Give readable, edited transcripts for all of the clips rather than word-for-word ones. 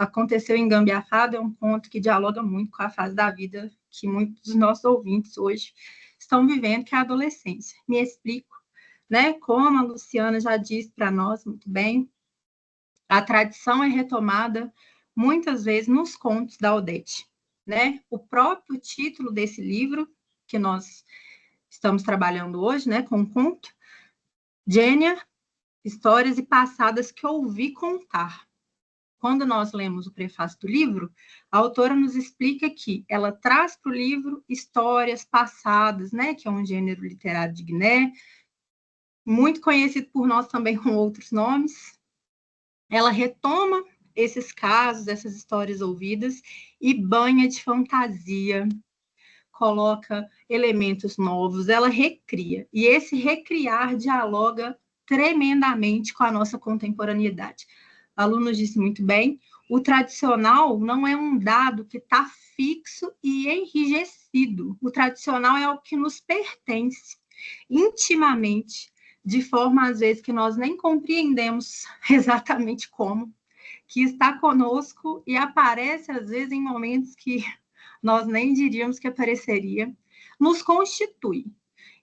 Aconteceu Engambiarrado é um conto que dialoga muito com a fase da vida que muitos dos nossos ouvintes hoje estão vivendo, que é a adolescência. Me explico, né? Como a Luciana já disse para nós muito bem, a tradição é retomada muitas vezes nos contos da Odete, né? O próprio título desse livro que nós estamos trabalhando hoje, né, com o conto, Gênia, Histórias e Passadas que ouvi contar. Quando nós lemos o prefácio do livro, a autora nos explica que ela traz para o livro histórias passadas, né, que é um gênero literário de Guiné, muito conhecido por nós também com outros nomes. Ela retoma esses casos, essas histórias ouvidas e banha de fantasia, coloca elementos novos, ela recria. E esse recriar dialoga tremendamente com a nossa contemporaneidade. O aluno disse muito bem, o tradicional não é um dado que está fixo e enrijecido. O tradicional é algo que nos pertence intimamente, de forma, às vezes, que nós nem compreendemos exatamente como, que está conosco e aparece, às vezes, em momentos que nós nem diríamos que apareceria, nos constitui.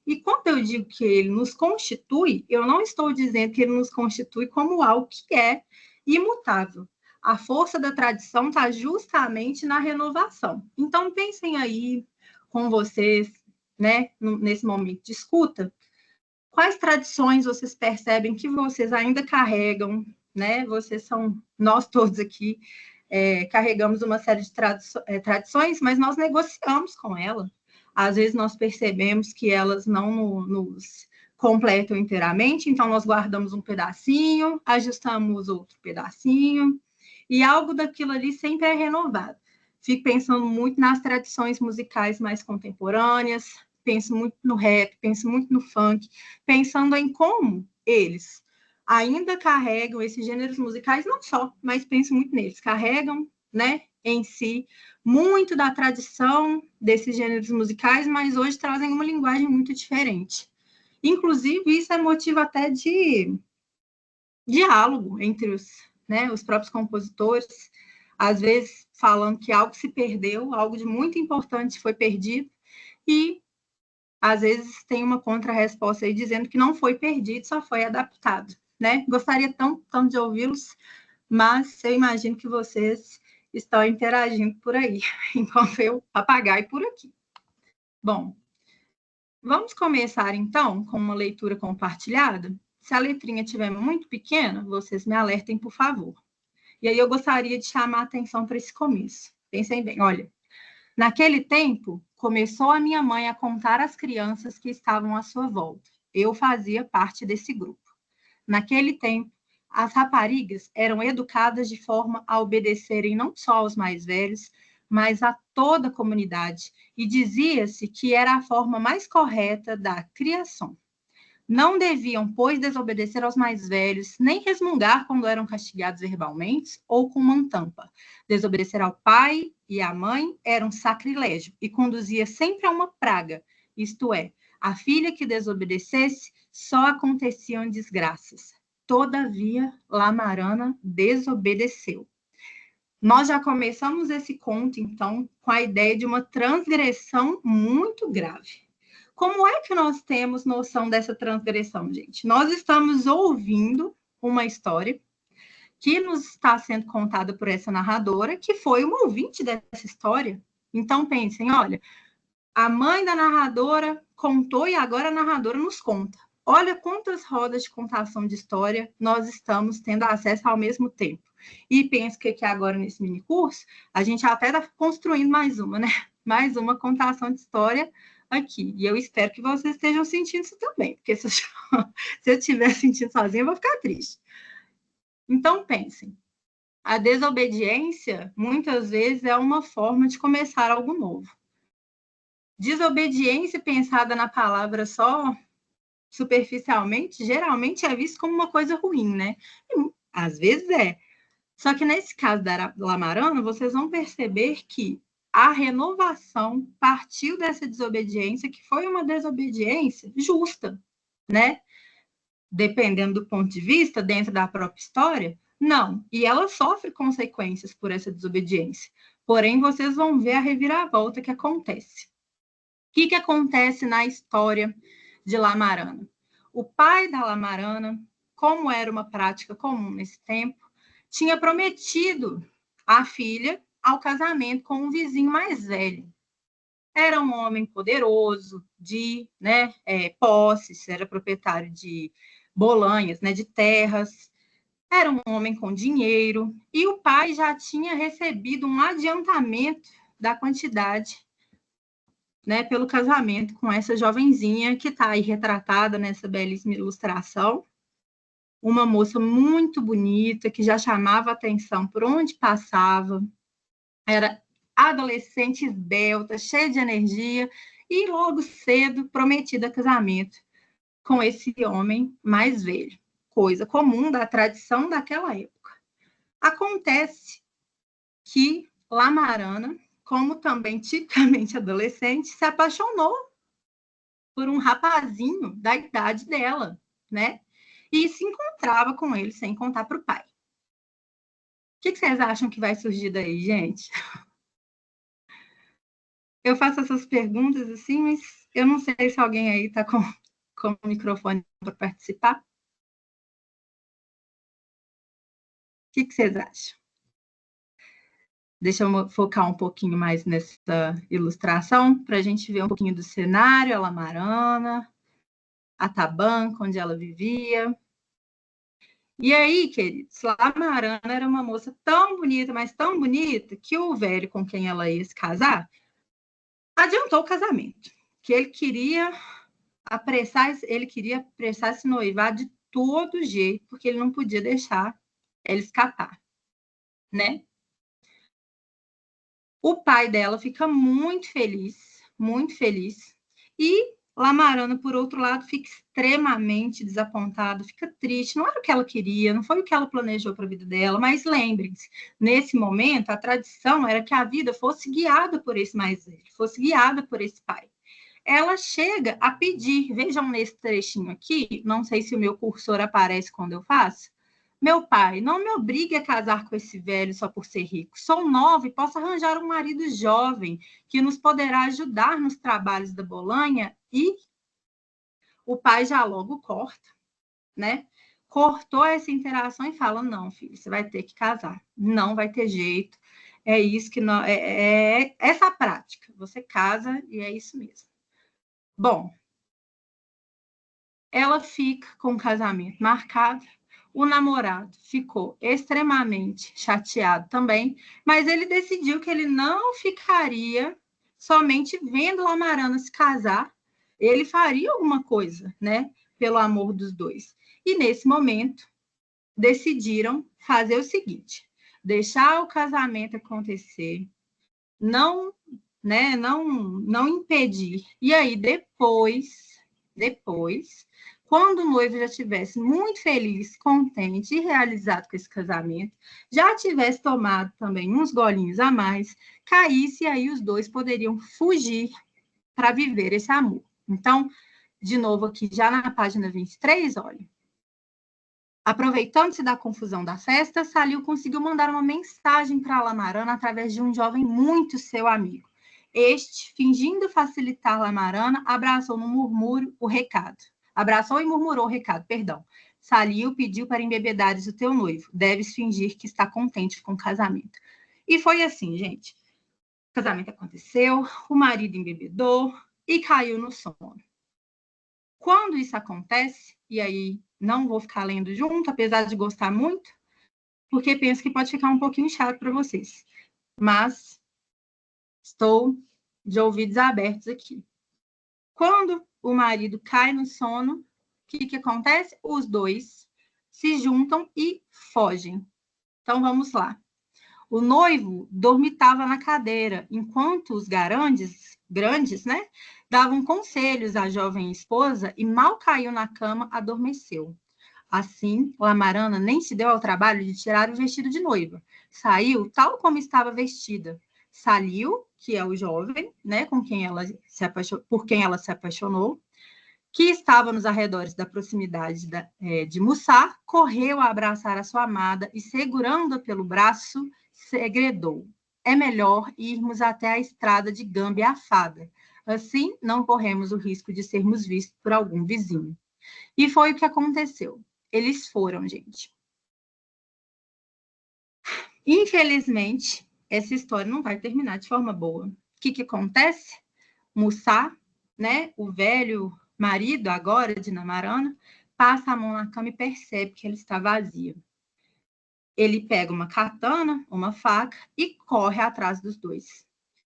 E quando eu digo que ele nos constitui, eu não estou dizendo que ele nos constitui como algo que é imutável. A força da tradição está justamente na renovação. Então, pensem aí com vocês, né, nesse momento de escuta, quais tradições vocês percebem que vocês ainda carregam, né? Vocês são, nós todos aqui, carregamos uma série de tradições, mas nós negociamos com ela. Às vezes nós percebemos que elas não nos completam inteiramente, então nós guardamos um pedacinho, ajustamos outro pedacinho, e algo daquilo ali sempre é renovado. Fico pensando muito nas tradições musicais mais contemporâneas, penso muito no rap, penso muito no funk, pensando em como eles ainda carregam esses gêneros musicais, não só, mas penso muito neles, carregam, né, em si, muito da tradição desses gêneros musicais, mas hoje trazem uma linguagem muito diferente. Inclusive, isso é motivo até de diálogo entre os próprios compositores, às vezes falando que algo se perdeu, algo de muito importante foi perdido, e às vezes tem uma contra-resposta aí dizendo que não foi perdido, só foi adaptado, né? Gostaria tanto de ouvi-los, mas eu imagino que vocês estão interagindo por aí, enquanto eu papagaio por aqui. Bom, vamos começar então com uma leitura compartilhada. Se a letrinha estiver muito pequena, vocês me alertem, por favor. E aí eu gostaria de chamar a atenção para esse começo. Pensem bem, olha. Naquele tempo, começou a minha mãe a contar às crianças que estavam à sua volta. Eu fazia parte desse grupo. Naquele tempo, as raparigas eram educadas de forma a obedecerem não só aos mais velhos, mas a toda a comunidade, e dizia-se que era a forma mais correta da criação. Não deviam, pois, desobedecer aos mais velhos, nem resmungar quando eram castigados verbalmente ou com uma tampa. Desobedecer ao pai e à mãe era um sacrilégio e conduzia sempre a uma praga, isto é, a filha que desobedecesse, só aconteciam desgraças. Todavia, Lamarana desobedeceu. Nós já começamos esse conto, então, com a ideia de uma transgressão muito grave. Como é que nós temos noção dessa transgressão, gente? Nós estamos ouvindo uma história que nos está sendo contada por essa narradora, que foi uma ouvinte dessa história. Então, pensem, olha, a mãe da narradora contou e agora a narradora nos conta. Olha quantas rodas de contação de história nós estamos tendo acesso ao mesmo tempo. E penso que aqui agora, nesse mini curso, a gente até está construindo mais uma, né? Mais uma contação de história aqui. E eu espero que vocês estejam sentindo isso também, porque se eu estiver sentindo sozinha, eu vou ficar triste. Então, pensem. A desobediência, muitas vezes, é uma forma de começar algo novo. Desobediência pensada na palavra só superficialmente, geralmente é visto como uma coisa ruim, né? E, às vezes é. Só que nesse caso da Lamarana, vocês vão perceber que a renovação partiu dessa desobediência, que foi uma desobediência justa, né? Dependendo do ponto de vista, dentro da própria história, Não, e ela sofre consequências por essa desobediência. Porém, vocês vão ver a reviravolta que acontece. O que acontece na história de Lamarana? O pai da Lamarana, como era uma prática comum nesse tempo, tinha prometido a filha ao casamento com um vizinho mais velho. Era um homem poderoso, de posses, era proprietário de bolanhas, de terras, era um homem com dinheiro, e o pai já tinha recebido um adiantamento da quantidade, pelo casamento com essa jovenzinha que está aí retratada nessa belíssima ilustração. Uma moça muito bonita, que já chamava atenção por onde passava, era adolescente esbelta, cheia de energia, e logo cedo prometida a casamento com esse homem mais velho. Coisa comum da tradição daquela época. Acontece que Lamarana, como também tipicamente adolescente, se apaixonou por um rapazinho da idade dela, né? E se encontrava com ele sem contar para o pai. O que vocês acham que vai surgir daí, gente? Eu faço essas perguntas assim, mas eu não sei se alguém aí está com o microfone para participar. O que vocês acham? Deixa eu focar um pouquinho mais nessa ilustração, para a gente ver um pouquinho do cenário, a Lamarana, a tabanca onde ela vivia. E aí, queridos, Lamarana era uma moça tão bonita, mas tão bonita, que o velho com quem ela ia se casar adiantou o casamento, que ele queria apressar esse noivado de todo jeito, porque ele não podia deixar ela escapar, né? O pai dela fica muito feliz, e Lamarana, por outro lado, fica extremamente desapontada, fica triste. Não era o que ela queria, não foi o que ela planejou para a vida dela, mas lembrem-se, nesse momento, a tradição era que a vida fosse guiada por esse mais velho, fosse guiada por esse pai. Ela chega a pedir, vejam nesse trechinho aqui, não sei se o meu cursor aparece quando eu faço, meu pai, não me obrigue a casar com esse velho só por ser rico. Sou nova e posso arranjar um marido jovem que nos poderá ajudar nos trabalhos da Bolanha. E o pai já logo corta, né? Cortou essa interação e fala, não, filho, você vai ter que casar. Não vai ter jeito. É isso que não, é essa prática. Você casa e é isso mesmo. Bom, ela fica com o casamento marcado. O namorado ficou extremamente chateado também, mas ele decidiu que ele não ficaria somente vendo Lamarana se casar, ele faria alguma coisa, né, pelo amor dos dois. E nesse momento, decidiram fazer o seguinte, deixar o casamento acontecer, não impedir. E aí, depois, quando o noivo já estivesse muito feliz, contente e realizado com esse casamento, já tivesse tomado também uns golinhos a mais, caísse, e aí os dois poderiam fugir para viver esse amor. Então, de novo aqui, já na página 23, olha. Aproveitando-se da confusão da festa, Salil conseguiu mandar uma mensagem para Lamarana através de um jovem muito seu amigo. Este, fingindo facilitar Lamarana, abraçou e murmurou o recado. Salil pediu para embebedares o teu noivo. Deves fingir que está contente com o casamento. E foi assim, gente. O casamento aconteceu, o marido embebedou e caiu no sono. Quando isso acontece, e aí não vou ficar lendo junto, apesar de gostar muito, porque penso que pode ficar um pouquinho chato para vocês. Mas estou de ouvidos abertos aqui. Quando o marido cai no sono, o que acontece? Os dois se juntam e fogem. Então, vamos lá. O noivo dormitava na cadeira, enquanto os grandes, né, davam conselhos à jovem esposa e mal caiu na cama, adormeceu. Assim, Lamarana nem se deu ao trabalho de tirar o vestido de noiva. Saiu tal como estava vestida. Salil, que é o jovem, né, por quem ela se apaixonou, que estava nos arredores da proximidade de Mussar, correu a abraçar a sua amada e, segurando-a pelo braço, segredou: é melhor irmos até a estrada de Gâmbia a Fada. Assim, não corremos o risco de sermos vistos por algum vizinho. E foi o que aconteceu. Eles foram, gente. Infelizmente, essa história não vai terminar de forma boa. O que acontece? Mussar, né, o velho marido agora de Namarana, passa a mão na cama e percebe que ela está vazia. Ele pega uma katana, uma faca, e corre atrás dos dois.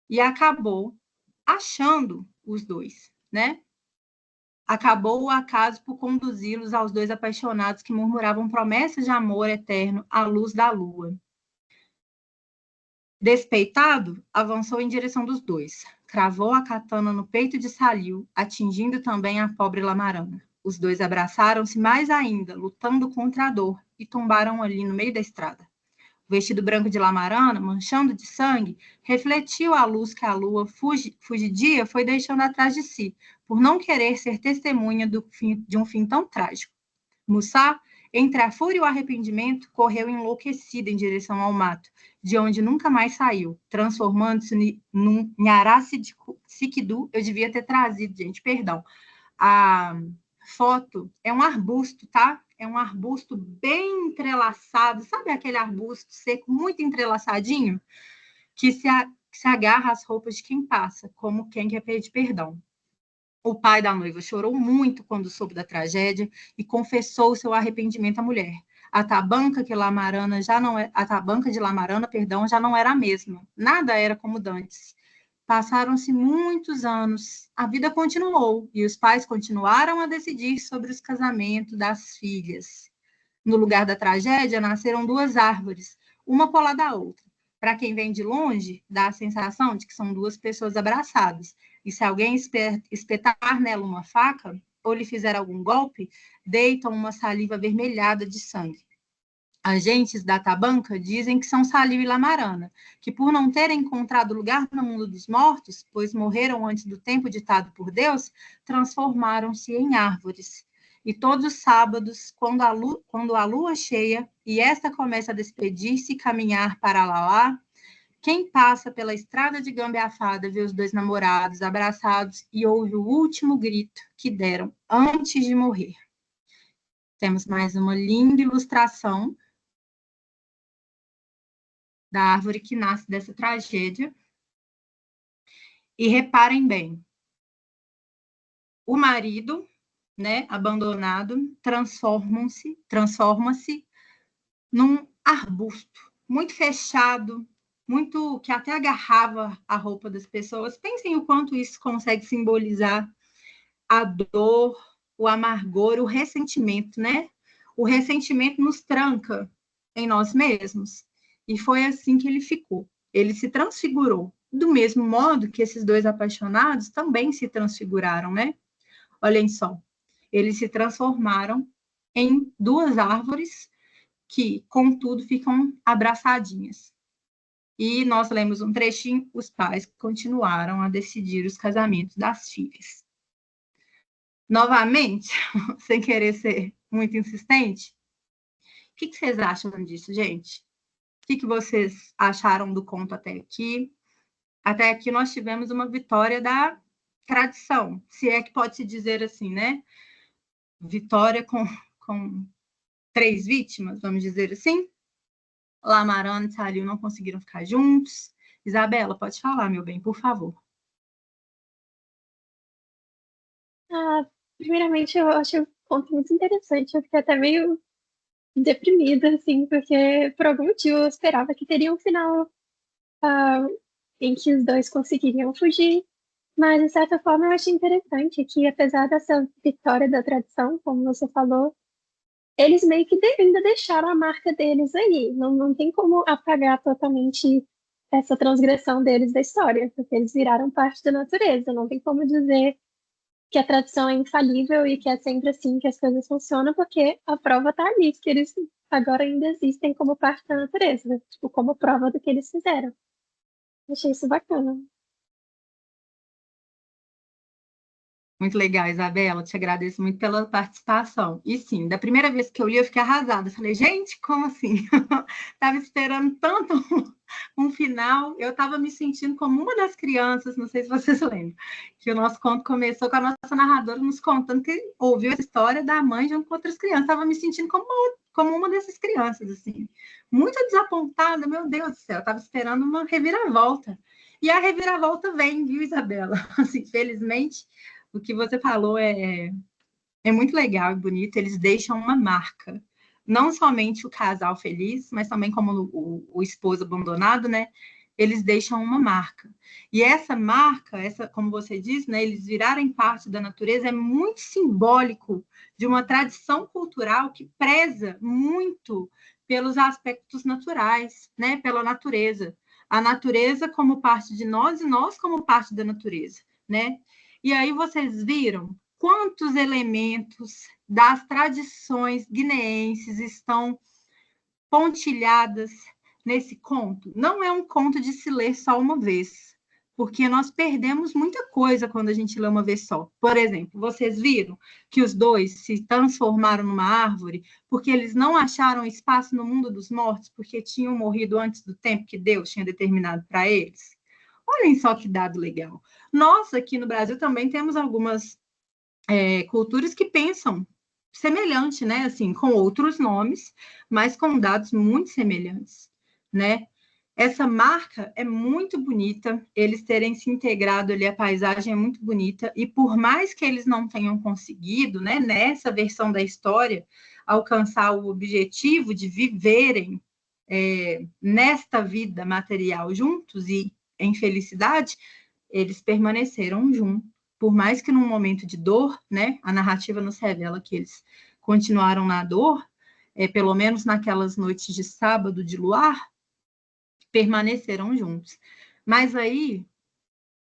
E acabou achando os dois, né? Acabou o acaso por conduzi-los aos dois apaixonados que murmuravam promessas de amor eterno à luz da lua. Despeitado, avançou em direção dos dois. Cravou a katana no peito de Salil, atingindo também a pobre Lamarana. Os dois abraçaram-se mais ainda, lutando contra a dor, e tombaram ali no meio da estrada. O vestido branco de Lamarana, manchando de sangue, refletiu a luz que a lua fugidia foi deixando atrás de si, por não querer ser testemunha de um fim tão trágico. Mussá, entre a fúria e o arrependimento, correu enlouquecida em direção ao mato, de onde nunca mais saiu, transformando-se num Nhará Sikidu. Eu devia ter trazido, gente, perdão. A foto é um arbusto, tá? É um arbusto bem entrelaçado, sabe aquele arbusto seco, muito entrelaçadinho, que se agarra às roupas de quem passa, como quem quer pedir perdão. O pai da noiva chorou muito quando soube da tragédia e confessou seu arrependimento à mulher. A tabanca de Lamarana já não era a mesma. Nada era como dantes. Passaram-se muitos anos, a vida continuou e os pais continuaram a decidir sobre os casamentos das filhas. No lugar da tragédia, nasceram duas árvores, uma colada à outra. Para quem vem de longe, dá a sensação de que são duas pessoas abraçadas. E se alguém espetar nela uma faca ou lhe fizer algum golpe, deitam uma saliva avermelhada de sangue. Agentes da tabanca dizem que são Salil e Lamarana, que por não terem encontrado lugar no mundo dos mortos, pois morreram antes do tempo ditado por Deus, transformaram-se em árvores. E todos os sábados, quando a lua cheia e esta começa a despedir-se e caminhar para lá, quem passa pela estrada de Gambiafada vê os dois namorados abraçados e ouve o último grito que deram antes de morrer. Temos mais uma linda ilustração da árvore que nasce dessa tragédia. E reparem bem, o marido, né, abandonado, transforma-se num arbusto muito fechado, muito que até agarrava a roupa das pessoas. Pensem o quanto isso consegue simbolizar a dor, o amargor, o ressentimento, né? O ressentimento nos tranca em nós mesmos. E foi assim que ele ficou. Ele se transfigurou, do mesmo modo que esses dois apaixonados também se transfiguraram, né? Olhem só, eles se transformaram em duas árvores que, contudo, ficam abraçadinhas. E nós lemos um trechinho, os pais continuaram a decidir os casamentos das filhas. Novamente, sem querer ser muito insistente, o que vocês acham disso, gente? O que vocês acharam do conto até aqui? Até aqui nós tivemos uma vitória da tradição, se é que pode se dizer assim, né? Vitória com 3 vítimas, vamos dizer assim. Lamarana e Salil não conseguiram ficar juntos. Isabela, pode falar, meu bem, por favor. Primeiramente, eu acho o ponto muito interessante. Eu fiquei até meio deprimida, assim, porque por algum motivo eu esperava que teria um final ah, em que os dois conseguiriam fugir. Mas, de certa forma, eu achei interessante que, apesar dessa vitória da tradição, como você falou, eles meio que ainda deixaram a marca deles aí. Não tem como apagar totalmente essa transgressão deles da história, porque eles viraram parte da natureza. Não tem como dizer que a tradição é infalível e que é sempre assim que as coisas funcionam, porque a prova está ali, que eles agora ainda existem como parte da natureza, tipo, como prova do que eles fizeram. Achei isso bacana. Muito legal, Isabela. Te agradeço muito pela participação. E sim, da primeira vez que eu li, eu fiquei arrasada. Falei, gente, como assim? Estava esperando tanto um final. Eu estava me sentindo como uma das crianças, não sei se vocês lembram, que o nosso conto começou com a nossa narradora nos contando que ouviu essa história da mãe junto com outras crianças. Estava me sentindo como uma dessas crianças, assim. Muito desapontada, meu Deus do céu. Estava esperando uma reviravolta. E a reviravolta vem, viu, Isabela? Assim, felizmente o que você falou é muito legal e bonito, eles deixam uma marca. Não somente o casal feliz, mas também como o esposo abandonado, né? Eles deixam uma marca. E essa marca, como você disse, né, eles virarem parte da natureza, é muito simbólico de uma tradição cultural que preza muito pelos aspectos naturais, né, pela natureza. A natureza como parte de nós e nós como parte da natureza, né? E aí vocês viram quantos elementos das tradições guineenses estão pontilhadas nesse conto. Não é um conto de se ler só uma vez, porque nós perdemos muita coisa quando a gente lê uma vez só. Por exemplo, vocês viram que os dois se transformaram numa árvore porque eles não acharam espaço no mundo dos mortos, porque tinham morrido antes do tempo que Deus tinha determinado para eles? Olhem só que dado legal. Nós, aqui no Brasil, também temos algumas culturas que pensam semelhante, né? Assim, com outros nomes, mas com dados muito semelhantes, né? Essa marca é muito bonita, eles terem se integrado ali, a paisagem é muito bonita, e por mais que eles não tenham conseguido, né, nessa versão da história, alcançar o objetivo de viverem nesta vida material juntos e em felicidade, eles permaneceram juntos. Por mais que num momento de dor, né, a narrativa nos revela que eles continuaram na dor, pelo menos naquelas noites de sábado de luar, permaneceram juntos. Mas aí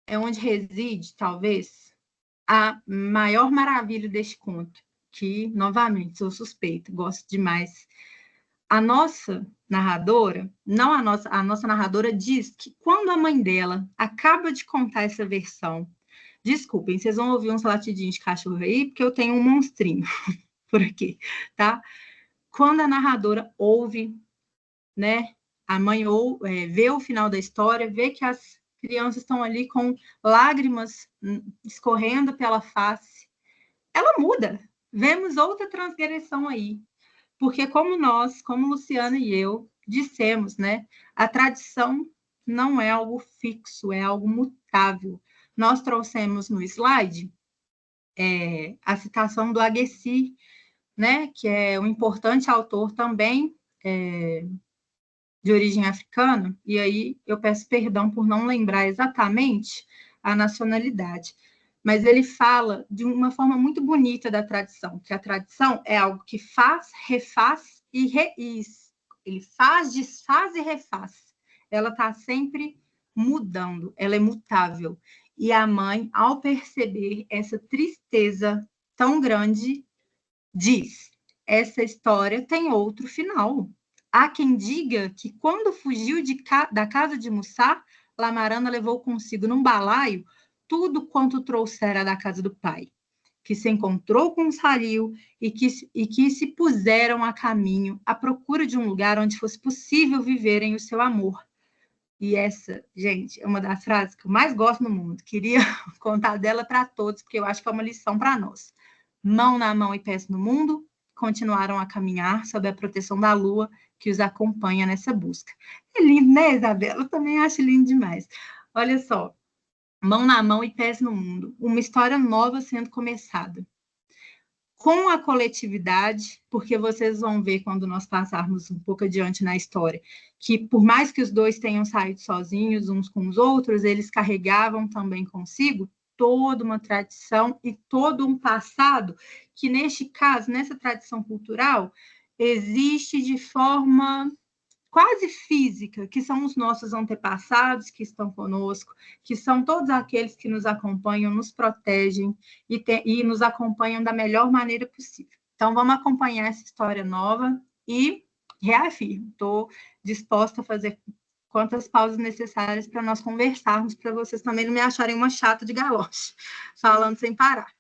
é onde reside, talvez, a maior maravilha deste conto, que, novamente, sou suspeita, gosto demais. A nossa narradora, não a nossa narradora diz que quando a mãe dela acaba de contar essa versão, desculpem, vocês vão ouvir uns latidinhos de cachorro aí, porque eu tenho um monstrinho por aqui, tá? Quando a narradora ouve, né, a mãe vê o final da história, vê que as crianças estão ali com lágrimas escorrendo pela face, ela muda. Vemos outra transgressão aí. Porque como nós, como Luciana e eu, dissemos, né, a tradição não é algo fixo, é algo mutável. Nós trouxemos no slide a citação do Agueci, né, que é um importante autor também de origem africana, e aí eu peço perdão por não lembrar exatamente a nacionalidade, mas ele fala de uma forma muito bonita da tradição, que a tradição é algo que faz, refaz ele faz, desfaz e refaz. Ela está sempre mudando, ela é mutável. E a mãe, ao perceber essa tristeza tão grande, diz: essa história tem outro final. Há quem diga que quando fugiu da casa de Mussá, Lamarana levou consigo num balaio tudo quanto trouxera da casa do pai, que se encontrou com um sario e que se puseram a caminho à procura de um lugar onde fosse possível viverem o seu amor. E essa, gente, é uma das frases que eu mais gosto no mundo. Queria contar dela para todos, porque eu acho que é uma lição para nós. Mão na mão e pés no mundo, continuaram a caminhar sob a proteção da lua que os acompanha nessa busca. É lindo, né, Isabela? Eu também acho lindo demais. Olha só, mão na mão e pés no mundo, uma história nova sendo começada. Com a coletividade, porque vocês vão ver quando nós passarmos um pouco adiante na história, que por mais que os dois tenham saído sozinhos uns com os outros, eles carregavam também consigo toda uma tradição e todo um passado que, neste caso, nessa tradição cultural, existe de forma quase física, que são os nossos antepassados que estão conosco, que são todos aqueles que nos acompanham, nos protegem e nos acompanham da melhor maneira possível. Então, vamos acompanhar essa história nova e reafirmo, estou disposta a fazer quantas pausas necessárias para nós conversarmos, para vocês também não me acharem uma chata de galoche, falando sem parar.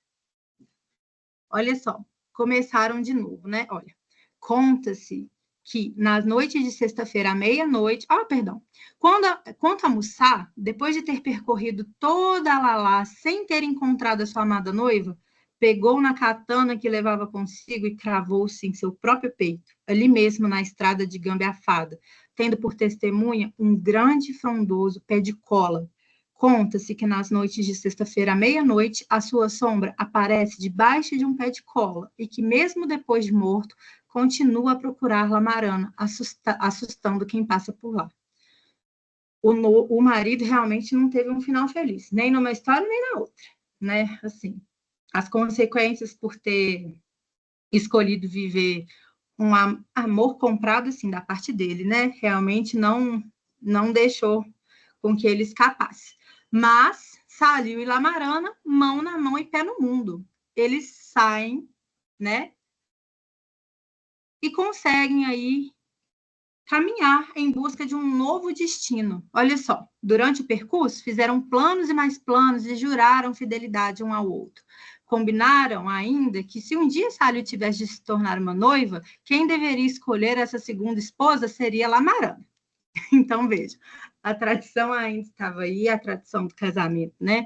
Olha só, começaram de novo, né? Olha, conta-se que nas noites de sexta-feira à meia-noite, quanto a Mussá, depois de ter percorrido toda a Lalá sem ter encontrado a sua amada noiva, pegou na katana que levava consigo e cravou-se em seu próprio peito, ali mesmo na estrada de Gambiafada, tendo por testemunha um grande e frondoso pé de cola. Conta-se que nas noites de sexta-feira à meia-noite, a sua sombra aparece debaixo de um pé de cola e que, mesmo depois de morto, continua a procurar Lamarana, assustando quem passa por lá. O marido realmente não teve um final feliz, nem numa história, nem na outra, né? Assim, as consequências por ter escolhido viver um amor comprado, assim, da parte dele, né? Realmente não deixou com que ele escapasse. Mas Saliu e Lamarana, mão na mão e pé no mundo. Eles saem, né? E conseguem aí caminhar em busca de um novo destino. Olha só, durante o percurso, fizeram planos e mais planos e juraram fidelidade um ao outro. Combinaram ainda que se um dia Saliu tivesse de se tornar uma noiva, quem deveria escolher essa segunda esposa seria Lamarana. Então, veja, a tradição ainda estava aí, a tradição do casamento, né,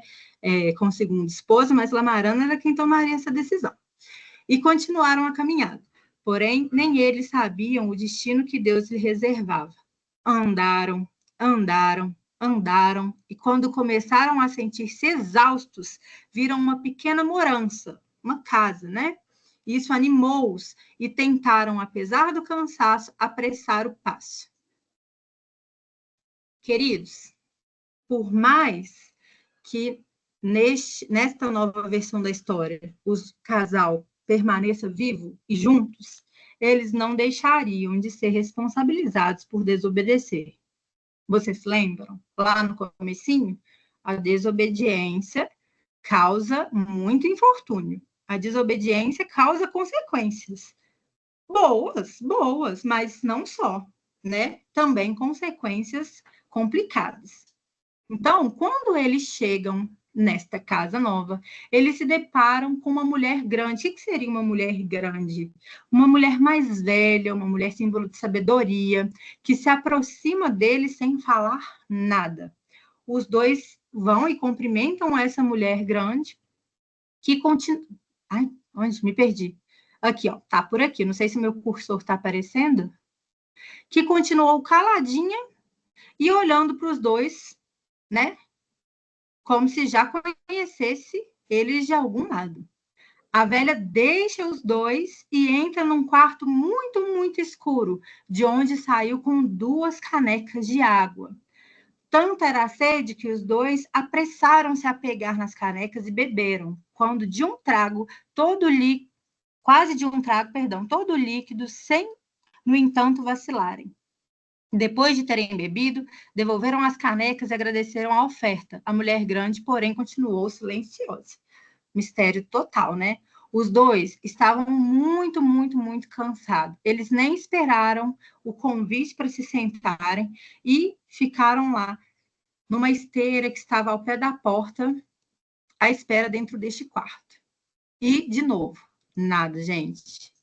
com o segundo esposo, mas Lamarana era quem tomaria essa decisão. E continuaram a caminhada. Porém, nem eles sabiam o destino que Deus lhe reservava. Andaram, andaram, andaram, e quando começaram a sentir-se exaustos, viram uma pequena morança, uma casa, né? Isso animou-os e tentaram, apesar do cansaço, apressar o passo. Queridos, por mais que nesta nova versão da história o casal permaneça vivo e juntos, eles não deixariam de ser responsabilizados por desobedecer. Vocês se lembram? Lá no comecinho, a desobediência causa muito infortúnio. A desobediência causa consequências. Boas, mas não só, né? Também consequências complicadas. Então, quando eles chegam nesta casa nova, eles se deparam com uma mulher grande. O que seria uma mulher grande? Uma mulher mais velha, uma mulher símbolo de sabedoria, que se aproxima deles sem falar nada. Os dois vão e cumprimentam essa mulher grande, que continua... Ai, onde? Me perdi. Aqui, ó, tá por aqui. Não sei se meu cursor está aparecendo. Que continuou caladinha e olhando para os dois, né? Como se já conhecesse eles de algum lado. A velha deixa os dois e entra num quarto muito, muito escuro, de onde saiu com 2 canecas de água. Tanta era a sede que os dois apressaram-se a pegar nas canecas e beberam, quando de um trago, quase de um trago, perdão, todo líquido, sem, no entanto, vacilarem. Depois de terem bebido, devolveram as canecas e agradeceram a oferta. A mulher grande, porém, continuou silenciosa. Mistério total, né? Os dois estavam muito, muito, muito cansados. Eles nem esperaram o convite para se sentarem e ficaram lá, numa esteira que estava ao pé da porta, à espera dentro deste quarto. E, de novo, nada, gente.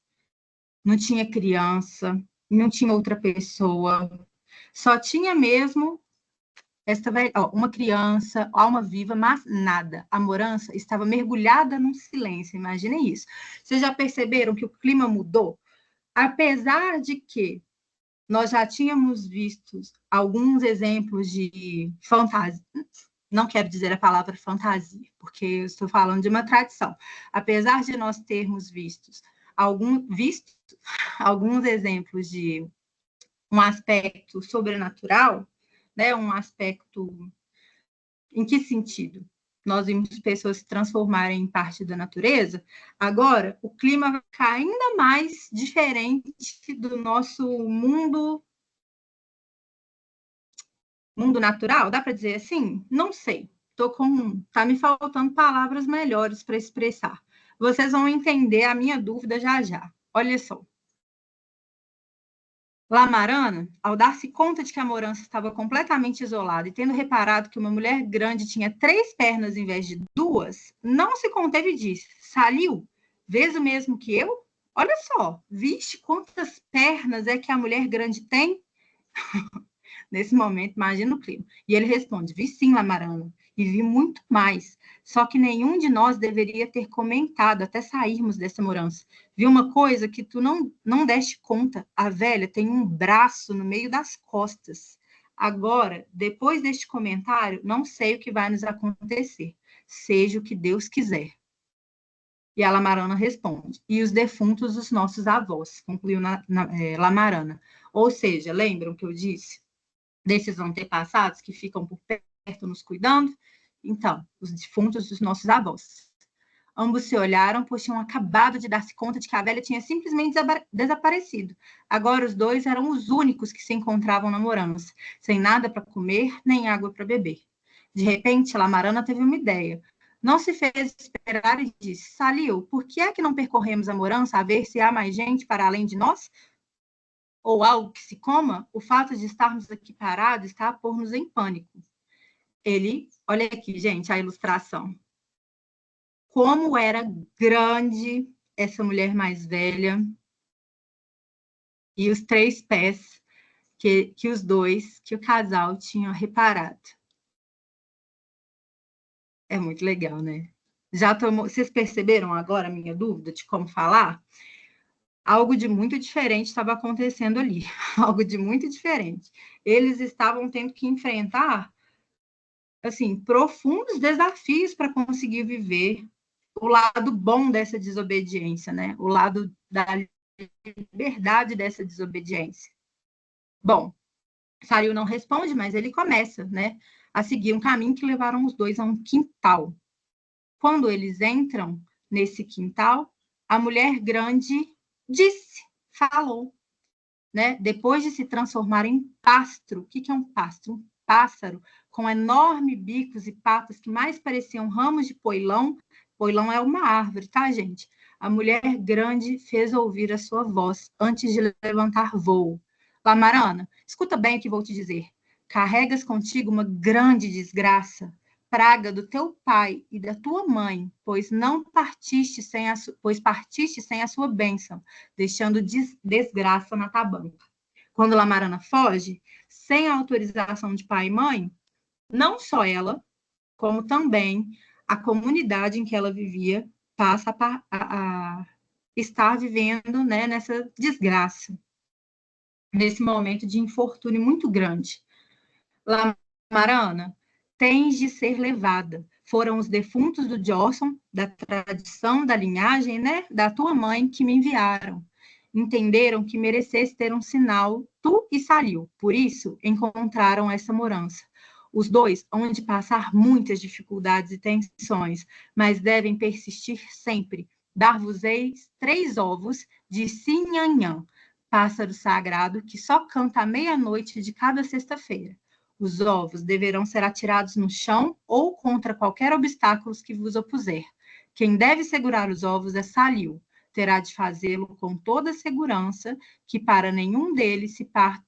Não tinha criança, não tinha outra pessoa, só tinha mesmo uma criança, alma viva, mas nada. A morança estava mergulhada num silêncio, imaginem isso. Vocês já perceberam que o clima mudou? Apesar de que nós já tínhamos visto alguns exemplos de fantasia, não quero dizer a palavra fantasia, porque eu estou falando de uma tradição. Apesar de nós termos visto alguns exemplos de um aspecto sobrenatural, né? Um aspecto... Em que sentido? Nós vimos pessoas se transformarem em parte da natureza. Agora, o clima vai ficar ainda mais diferente do nosso mundo natural, dá para dizer assim? Não sei. Tá me faltando palavras melhores para expressar. Vocês vão entender a minha dúvida já já. Olha só. Lamarana, ao dar-se conta de que a morança estava completamente isolada e tendo reparado que uma mulher grande tinha 3 pernas em vez de 2, não se conteve e disse: Saliu, Vês o mesmo que eu? Olha só, vixe, quantas pernas é que a mulher grande tem? Nesse momento, imagina o clima. E ele responde, vi sim, Lamarana, e vi muito mais. Só que nenhum de nós deveria ter comentado até sairmos dessa morança. Vi uma coisa que tu não deste conta. A velha tem um braço no meio das costas. Agora, depois deste comentário, não sei o que vai nos acontecer. Seja o que Deus quiser. E a Lamarana responde, e os defuntos dos nossos avós, concluiu Lamarana. Ou seja, lembram que eu disse? Desses antepassados que ficam por perto nos cuidando? Então, os defuntos dos nossos avós. Ambos se olharam, pois tinham acabado de dar-se conta de que a velha tinha simplesmente desaparecido. Agora os dois eram os únicos que se encontravam namorando, sem nada para comer, nem água para beber. De repente, Lamarana teve uma ideia. Não se fez esperar e disse, Salil, por que é que não percorremos a morança a ver se há mais gente para além de nós? Ou algo que se coma? O fato de estarmos aqui parados está a pôr-nos em pânico. Ele, olha aqui, gente, a ilustração. Como era grande essa mulher mais velha e os 3 pés que o casal tinham reparado. É muito legal, né? Vocês perceberam agora a minha dúvida de como falar? Algo de muito diferente estava acontecendo ali. Algo de muito diferente. Eles estavam tendo que enfrentar, assim, profundos desafios para conseguir viver o lado bom dessa desobediência, né? O lado da liberdade dessa desobediência. Bom, Sariu não responde, mas ele começa, né, a seguir um caminho que levaram os dois a um quintal. Quando eles entram nesse quintal, a mulher grande falou, né? Depois de se transformar em pastro. O que é um pastro? Um pássaro com enormes bicos e patas que mais pareciam ramos de poilão. Poilão é uma árvore, tá, gente? A mulher grande fez ouvir a sua voz antes de levantar voo. Lamarana, escuta bem o que vou te dizer. Carregas contigo uma grande desgraça, praga do teu pai e da tua mãe, pois partiste sem a sua bênção, deixando desgraça na tabanca. Quando Lamarana foge, sem a autorização de pai e mãe, não só ela, como também a comunidade em que ela vivia passa a estar vivendo, né, nessa desgraça, nesse momento de infortúnio muito grande. Lamarana, tens de ser levada. Foram os defuntos do Johnson, da tradição, da linhagem, né, da tua mãe, que me enviaram. Entenderam que merecesse ter um sinal, tu e Salil. Por isso, encontraram essa morança. Os dois hão de passar muitas dificuldades e tensões, mas devem persistir sempre. Dar-vos-eis 3 ovos de sinhanhã, pássaro sagrado que só canta à meia-noite de cada sexta-feira. Os ovos deverão ser atirados no chão ou contra qualquer obstáculo que vos opuser. Quem deve segurar os ovos é Salil. Terá de fazê-lo com toda a segurança, que para nenhum deles se parta,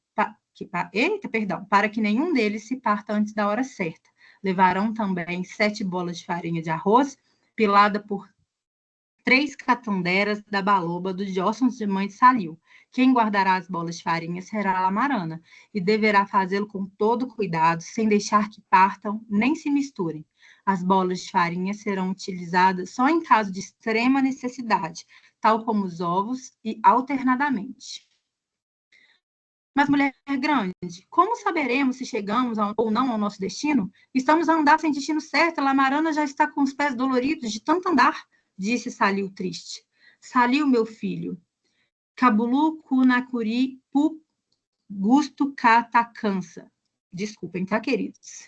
para que nenhum deles se parta antes da hora certa. Levarão também 7 bolas de farinha de arroz, pilada por 3 catanderas da baloba dos Jossons de mãe de Salil. Quem guardará as bolas de farinha será a Lamarana, e deverá fazê-lo com todo cuidado, sem deixar que partam nem se misturem. As bolas de farinha serão utilizadas só em caso de extrema necessidade, tal como os ovos, e alternadamente. Mas, mulher grande, como saberemos se chegamos ou não ao nosso destino? Estamos a andar sem destino certo, a Lamarana já está com os pés doloridos de tanto andar, disse Salil triste. Salil, meu filho, Cabulu Kunakuri Pu Gusto Catacansa. Desculpem, tá, queridos?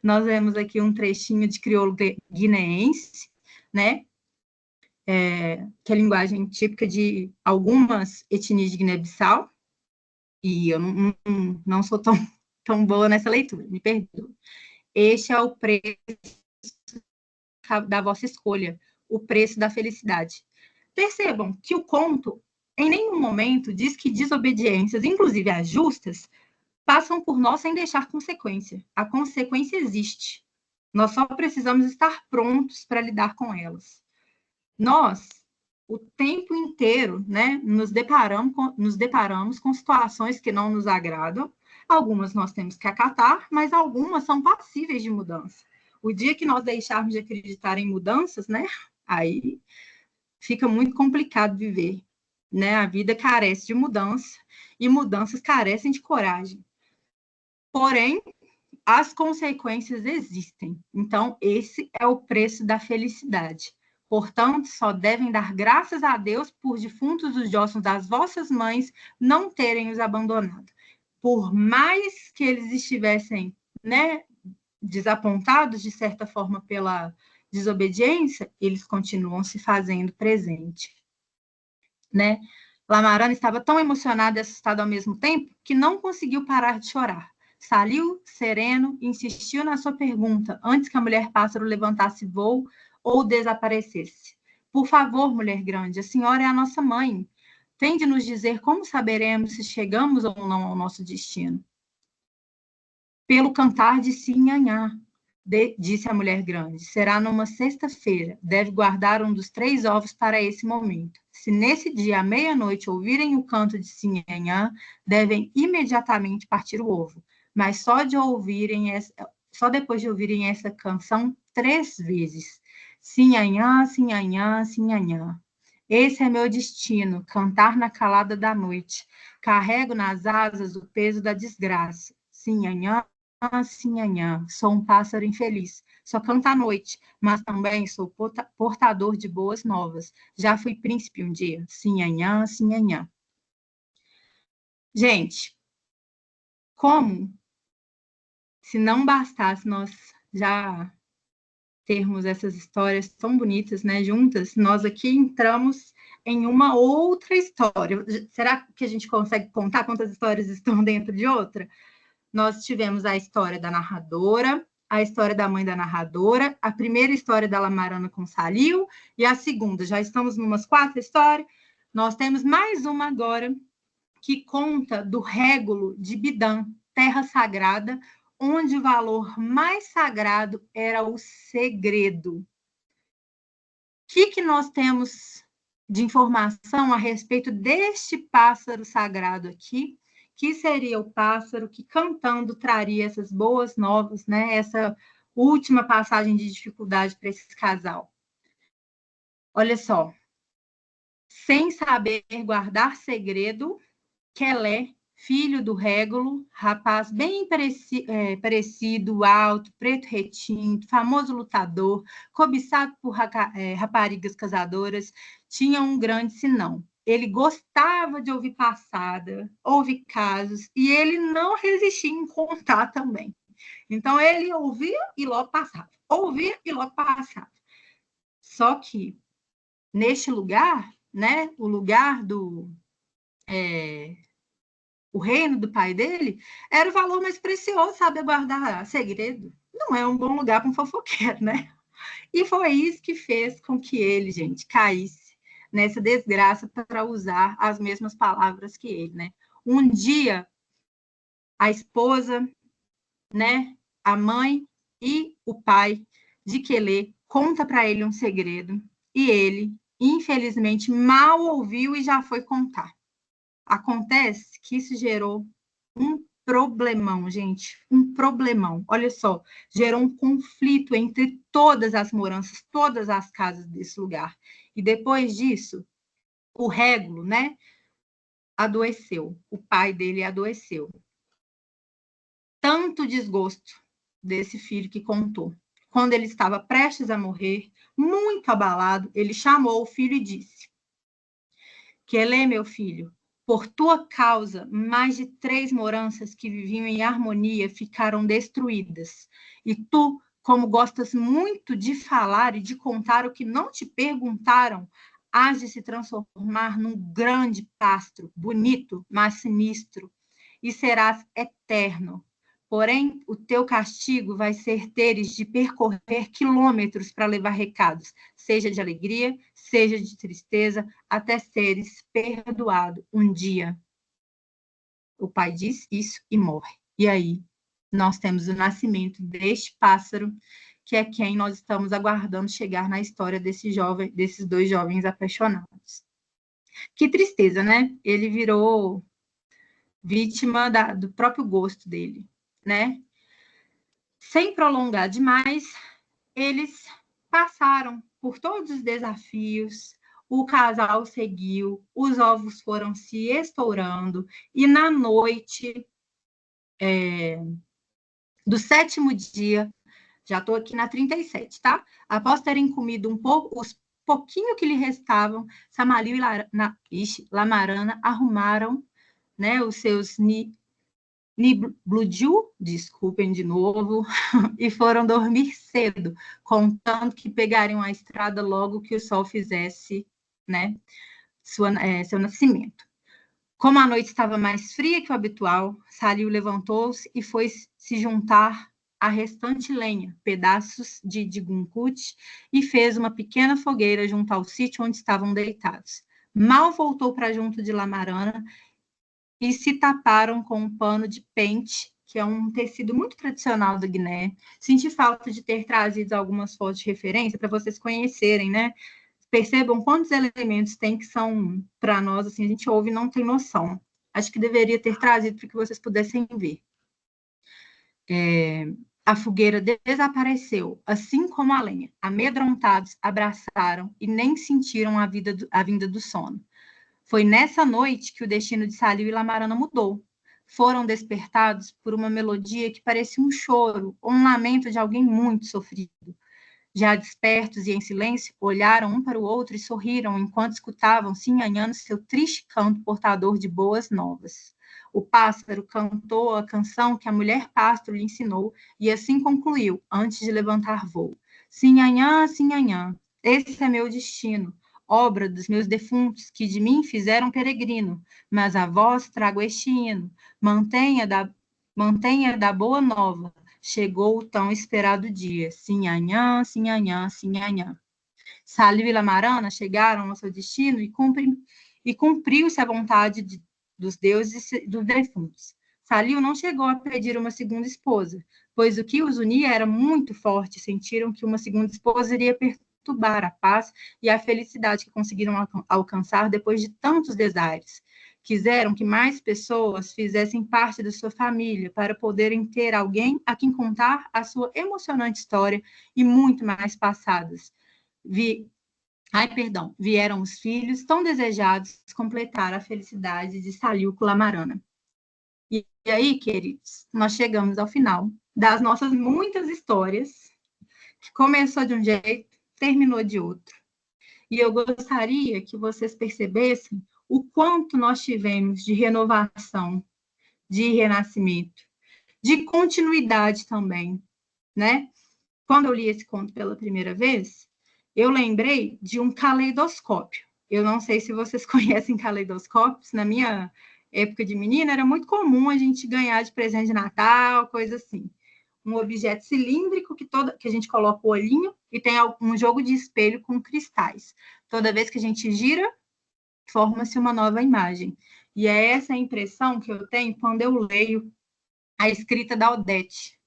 Nós vemos aqui um trechinho de crioulo guineense, né? Que é a linguagem típica de algumas etnias de Guiné-Bissau, e eu não sou tão boa nessa leitura, me perdoe. Este é o preço da vossa escolha, o preço da felicidade. Percebam que o conto, em nenhum momento, diz que desobediências, inclusive as justas, passam por nós sem deixar consequência. A consequência existe. Nós só precisamos estar prontos para lidar com elas. Nós o tempo inteiro, né, nos deparamos com situações que não nos agradam. Algumas nós temos que acatar, mas algumas são passíveis de mudança. O dia que nós deixarmos de acreditar em mudanças, né, aí fica muito complicado viver, né? A vida carece de mudança e mudanças carecem de coragem. Porém, as consequências existem. Então, esse é o preço da felicidade. Portanto, só devem dar graças a Deus por defuntos dos ossos das vossas mães não terem os abandonado. Por mais que eles estivessem, né, desapontados, de certa forma, pela desobediência, eles continuam se fazendo presente, né? Lamarana estava tão emocionado e assustado ao mesmo tempo que não conseguiu parar de chorar. Saiu sereno e insistiu na sua pergunta antes que a mulher-pássaro levantasse voo ou desaparecesse. Por favor, mulher grande, a senhora é a nossa mãe. Tem de nos dizer como saberemos se chegamos ou não ao nosso destino. Pelo cantar de Sinhanhá, disse a mulher grande. Será numa sexta-feira. Deve guardar um dos 3 ovos para esse momento. Se nesse dia, à meia-noite, ouvirem o canto de Sinhanhá, devem imediatamente partir o ovo. Mas só depois de ouvirem essa canção 3 vezes. Sinhanhá, Sinhanhá, Sinhanhá. Esse é meu destino, cantar na calada da noite. Carrego nas asas o peso da desgraça. Sinhanhá, Sinhanhá, sou um pássaro infeliz, só canto à noite, mas também sou portador de boas novas. Já fui príncipe um dia, Sinhanhá, Sinhanhá. Gente, como se não bastasse nós já termos essas histórias tão bonitas, né, juntas, nós aqui entramos em uma outra história. Será que a gente consegue contar quantas histórias estão dentro de outra? Nós tivemos a história da narradora, a história da mãe da narradora, a primeira história da Lamarana com Saliu e a segunda. Já estamos numas 4 histórias. Nós temos mais uma agora que conta do régulo de Bidã, terra sagrada, onde o valor mais sagrado era o segredo. O que nós temos de informação a respeito deste pássaro sagrado aqui? Que seria o pássaro que cantando traria essas boas novas, né? Essa última passagem de dificuldade para esse casal. Olha só, sem saber guardar segredo, Quelé, filho do régulo, rapaz bem parecido, alto, preto retinto, famoso lutador, cobiçado por raparigas casadoras, tinha um grande senão. Ele gostava de ouvir passada, ouvir casos, e ele não resistia em contar também. Então, ele ouvia e logo passava. Ouvia e logo passava. Só que, neste lugar, né, o lugar do... o reino do pai dele, era o valor mais precioso, saber guardar segredo. Não é um bom lugar para um fofoqueiro, né? E foi isso que fez com que ele, gente, caísse nessa desgraça para usar as mesmas palavras que ele, né? Um dia, a esposa, né, a mãe e o pai de Quelé conta para ele um segredo e ele, infelizmente, mal ouviu e já foi contar. Acontece que isso gerou um problemão, gente, um problemão. Olha só, gerou um conflito entre todas as moranças, todas as casas desse lugar. E depois disso, o régulo, né, adoeceu. O pai dele adoeceu. Tanto desgosto desse filho que contou. Quando ele estava prestes a morrer, muito abalado, ele chamou o filho e disse: Quelé, meu filho, por tua causa, mais de 3 moranças que viviam em harmonia ficaram destruídas. E tu, como gostas muito de falar e de contar o que não te perguntaram, hás de se transformar num grande pássaro, bonito, mas sinistro, e serás eterno. Porém, o teu castigo vai ser teres de percorrer quilômetros para levar recados, seja de alegria, seja de tristeza, até seres perdoado um dia. O pai diz isso e morre. E aí, nós temos o nascimento deste pássaro, que é quem nós estamos aguardando chegar na história desses dois jovens apaixonados. Que tristeza, né? Ele virou vítima do próprio gosto dele, né? Sem prolongar demais, eles passaram por todos os desafios, o casal seguiu, os ovos foram se estourando, e na noite do 7º dia, já estou aqui na 37, tá? Após terem comido um pouco, os pouquinho que lhe restavam, Samalio e Lamarana arrumaram, né, os seus Nibludiu, desculpem de novo, e foram dormir cedo, contando que pegariam a estrada logo que o sol fizesse, né, seu nascimento. Como a noite estava mais fria que o habitual, Saliu levantou-se e foi se juntar à restante lenha, pedaços de guncute, e fez uma pequena fogueira junto ao sítio onde estavam deitados. Mal voltou para junto de Lamarana e se taparam com um pano de pente, que é um tecido muito tradicional da Guiné. Senti falta de ter trazido algumas fotos de referência para vocês conhecerem, né? Percebam quantos elementos tem que são, para nós, assim, a gente ouve e não tem noção. Acho que deveria ter trazido para que vocês pudessem ver. A fogueira desapareceu, assim como a lenha. Amedrontados, abraçaram e nem sentiram a vinda do sono. Foi nessa noite que o destino de Saliu e Lamarana mudou. Foram despertados por uma melodia que parecia um choro ou um lamento de alguém muito sofrido. Já despertos e em silêncio, olharam um para o outro e sorriram enquanto escutavam Sinhanhã seu triste canto portador de boas novas. O pássaro cantou a canção que a mulher pássaro lhe ensinou e assim concluiu, antes de levantar voo. Sinhanhã, Sinhanhã, esse é meu destino, obra dos meus defuntos que de mim fizeram peregrino, mas a vós trago este hino, mantenha da boa nova, chegou o tão esperado dia. Sinhanhã, Sinhanhã, Sinhanhã. Saliu e Lamarana chegaram ao seu destino e cumpriu-se a vontade dos deuses e dos defuntos. Saliu não chegou a pedir uma segunda esposa, pois o que os unia era muito forte. Sentiram que uma segunda esposa iria perturbar a paz e a felicidade que conseguiram alcançar depois de tantos desaires. Quiseram que mais pessoas fizessem parte da sua família para poderem ter alguém a quem contar a sua emocionante história e muito mais passadas. Vieram os filhos tão desejados completar a felicidade de Saliu com Lamarana. E aí, queridos, nós chegamos ao final das nossas muitas histórias, que começou de um jeito, terminou de outro. E eu gostaria que vocês percebessem o quanto nós tivemos de renovação, de renascimento, de continuidade também, né? Quando eu li esse conto pela primeira vez, eu lembrei de um caleidoscópio. Eu não sei se vocês conhecem caleidoscópios. Na minha época de menina, era muito comum a gente ganhar de presente de Natal, coisa assim. Um objeto cilíndrico que a gente coloca o olhinho e tem um jogo de espelho com cristais. Toda vez que a gente gira, forma-se uma nova imagem. E é essa a impressão que eu tenho quando eu leio a escrita da Odete.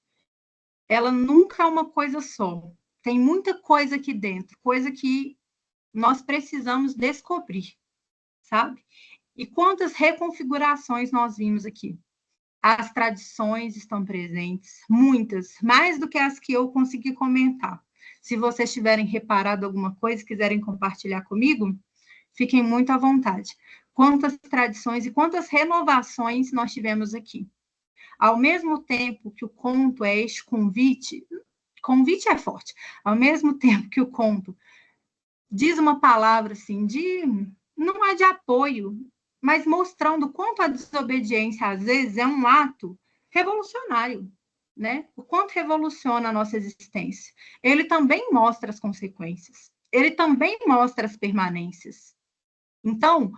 Ela nunca é uma coisa só. Tem muita coisa aqui dentro, coisa que nós precisamos descobrir, sabe? E quantas reconfigurações nós vimos aqui. As tradições estão presentes, muitas, mais do que as que eu consegui comentar. Se vocês tiverem reparado alguma coisa, quiserem compartilhar comigo, fiquem muito à vontade. Quantas tradições e quantas renovações nós tivemos aqui. Ao mesmo tempo que o conto é este convite é forte, ao mesmo tempo que o conto diz uma palavra assim, não é de apoio, mas mostrando quanto a desobediência, às vezes, é um ato revolucionário, né? O quanto revoluciona a nossa existência. Ele também mostra as consequências, ele também mostra as permanências. Então,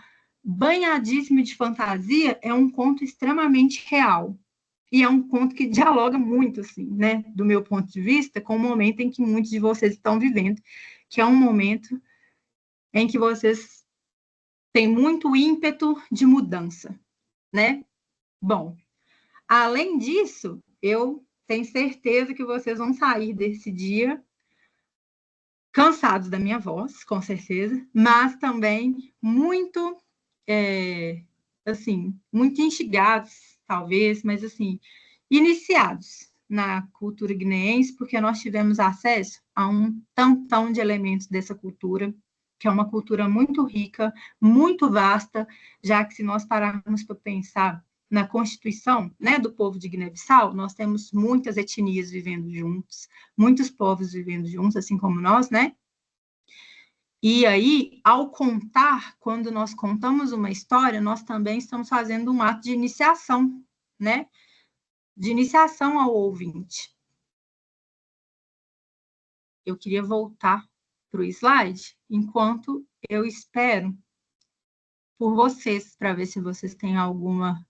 Banhadíssimo de Fantasia é um conto extremamente real. E é um conto que dialoga muito, assim, né, do meu ponto de vista, com o momento em que muitos de vocês estão vivendo, que é um momento em que vocês têm muito ímpeto de mudança, né? Bom, além disso, eu tenho certeza que vocês vão sair desse dia cansados da minha voz, com certeza, mas também muito, assim, muito instigados, talvez, mas assim, iniciados na cultura guineense, porque nós tivemos acesso a um tantão de elementos dessa cultura, que é uma cultura muito rica, muito vasta, já que se nós pararmos para pensar na Constituição, né, do povo de Guiné-Bissau, nós temos muitas etnias vivendo juntos, muitos povos vivendo juntos, assim como nós, né? E aí, ao contar, quando nós contamos uma história, nós também estamos fazendo um ato de iniciação, né? De iniciação ao ouvinte. Eu queria voltar para o slide, enquanto eu espero por vocês, para ver se vocês têm alguma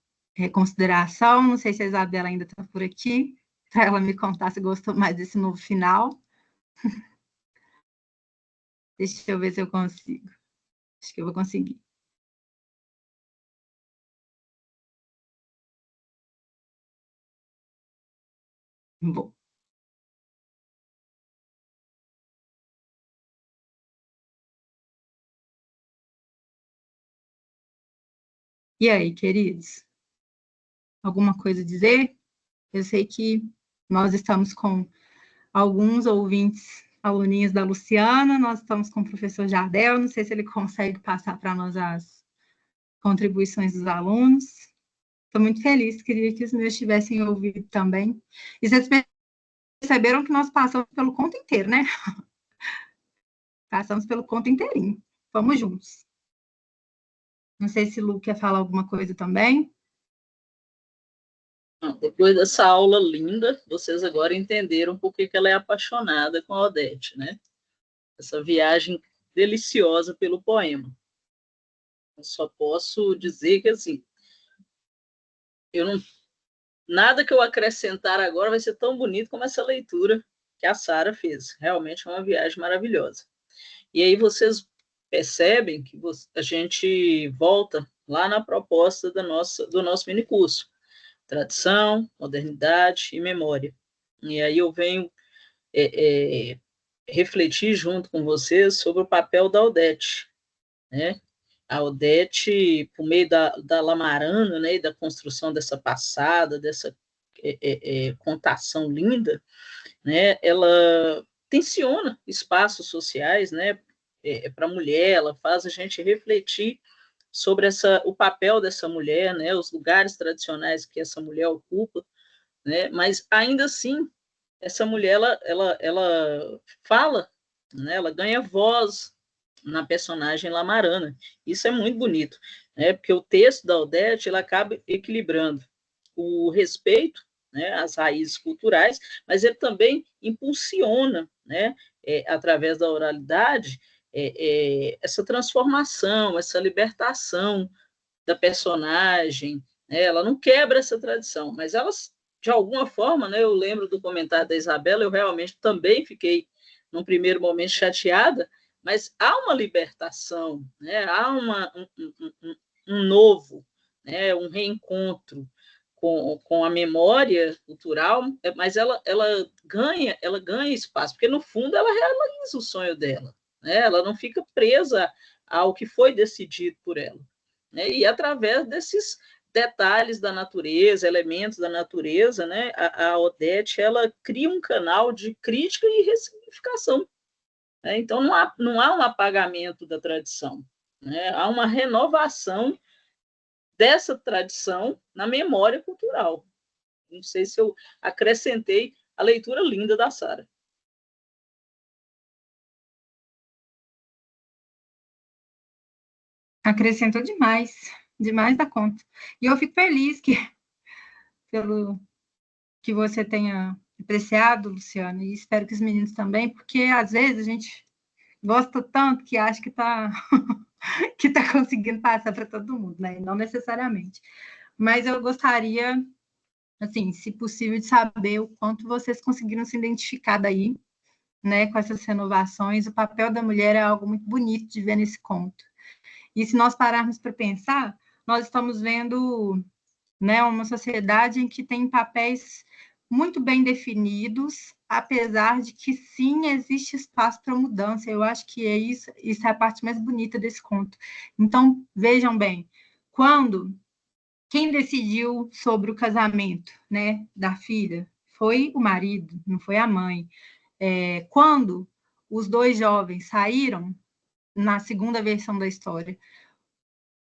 consideração. Não sei se a Isabela ainda está por aqui, para ela me contar se gostou mais desse novo final. Deixa eu ver se eu consigo. Acho que eu vou conseguir. Bom. E aí, queridos? Alguma coisa a dizer? Eu sei que nós estamos com alguns ouvintes, aluninhos da Luciana, nós estamos com o professor Jardel, não sei se ele consegue passar para nós as contribuições dos alunos. Estou muito feliz, queria que os meus tivessem ouvido também. E vocês perceberam que nós passamos pelo conto inteiro, né? Passamos pelo conto inteirinho. Vamos juntos. Não sei se o Lu quer falar alguma coisa também. Depois dessa aula linda, vocês agora entenderam por que ela é apaixonada com a Odete, né? Essa viagem deliciosa pelo poema. Eu só posso dizer que, assim, nada que eu acrescentar agora vai ser tão bonito como essa leitura que a Sara fez. Realmente é uma viagem maravilhosa. E aí vocês percebem que a gente volta lá na proposta do nosso minicurso. Tradição, modernidade e memória. E aí eu venho refletir junto com vocês sobre o papel da Odete, né? A Odete, por meio da Lamarana, né, e da construção dessa passada, dessa contação linda, né, ela tensiona espaços sociais, né, para a mulher, ela faz a gente refletir sobre o papel dessa mulher, né, os lugares tradicionais que essa mulher ocupa, né, mas ainda assim essa mulher ela fala, né, ela ganha voz na personagem Lamarana. Isso é muito bonito, né, porque o texto da Odete ela acaba equilibrando o respeito, né, às raízes culturais, mas ele também impulsiona, né, através da oralidade, essa transformação, essa libertação da personagem, né? Ela não quebra essa tradição, mas ela, de alguma forma, né, eu lembro do comentário da Isabela, eu realmente também fiquei, num primeiro momento, chateada, mas há uma libertação, né? Há um novo, né? Um reencontro com a memória cultural, mas ela ganha espaço, porque, no fundo, ela realiza o sonho dela, né? Ela não fica presa ao que foi decidido por ela, né? E através desses detalhes da natureza, elementos da natureza, né? A Odete ela cria um canal de crítica e ressignificação, né? Então não há um apagamento da tradição, né? Há uma renovação dessa tradição na memória cultural. Não sei se eu acrescentei a leitura linda da Sara. Acrescentou demais, demais da conta. E eu fico feliz pelo que você tenha apreciado, Luciana, e espero que os meninos também, porque às vezes a gente gosta tanto que acha que está que tá conseguindo passar para todo mundo, né? Não necessariamente. Mas eu gostaria, assim, se possível, de saber o quanto vocês conseguiram se identificar daí, né, com essas renovações. O papel da mulher é algo muito bonito de ver nesse conto. E se nós pararmos para pensar, nós estamos vendo, né, uma sociedade em que tem papéis muito bem definidos, apesar de que sim, existe espaço para mudança. Eu acho que isso é a parte mais bonita desse conto. Então, vejam bem, quem decidiu sobre o casamento, né, da filha foi o marido, não foi a mãe. Quando os dois jovens saíram, na segunda versão da história,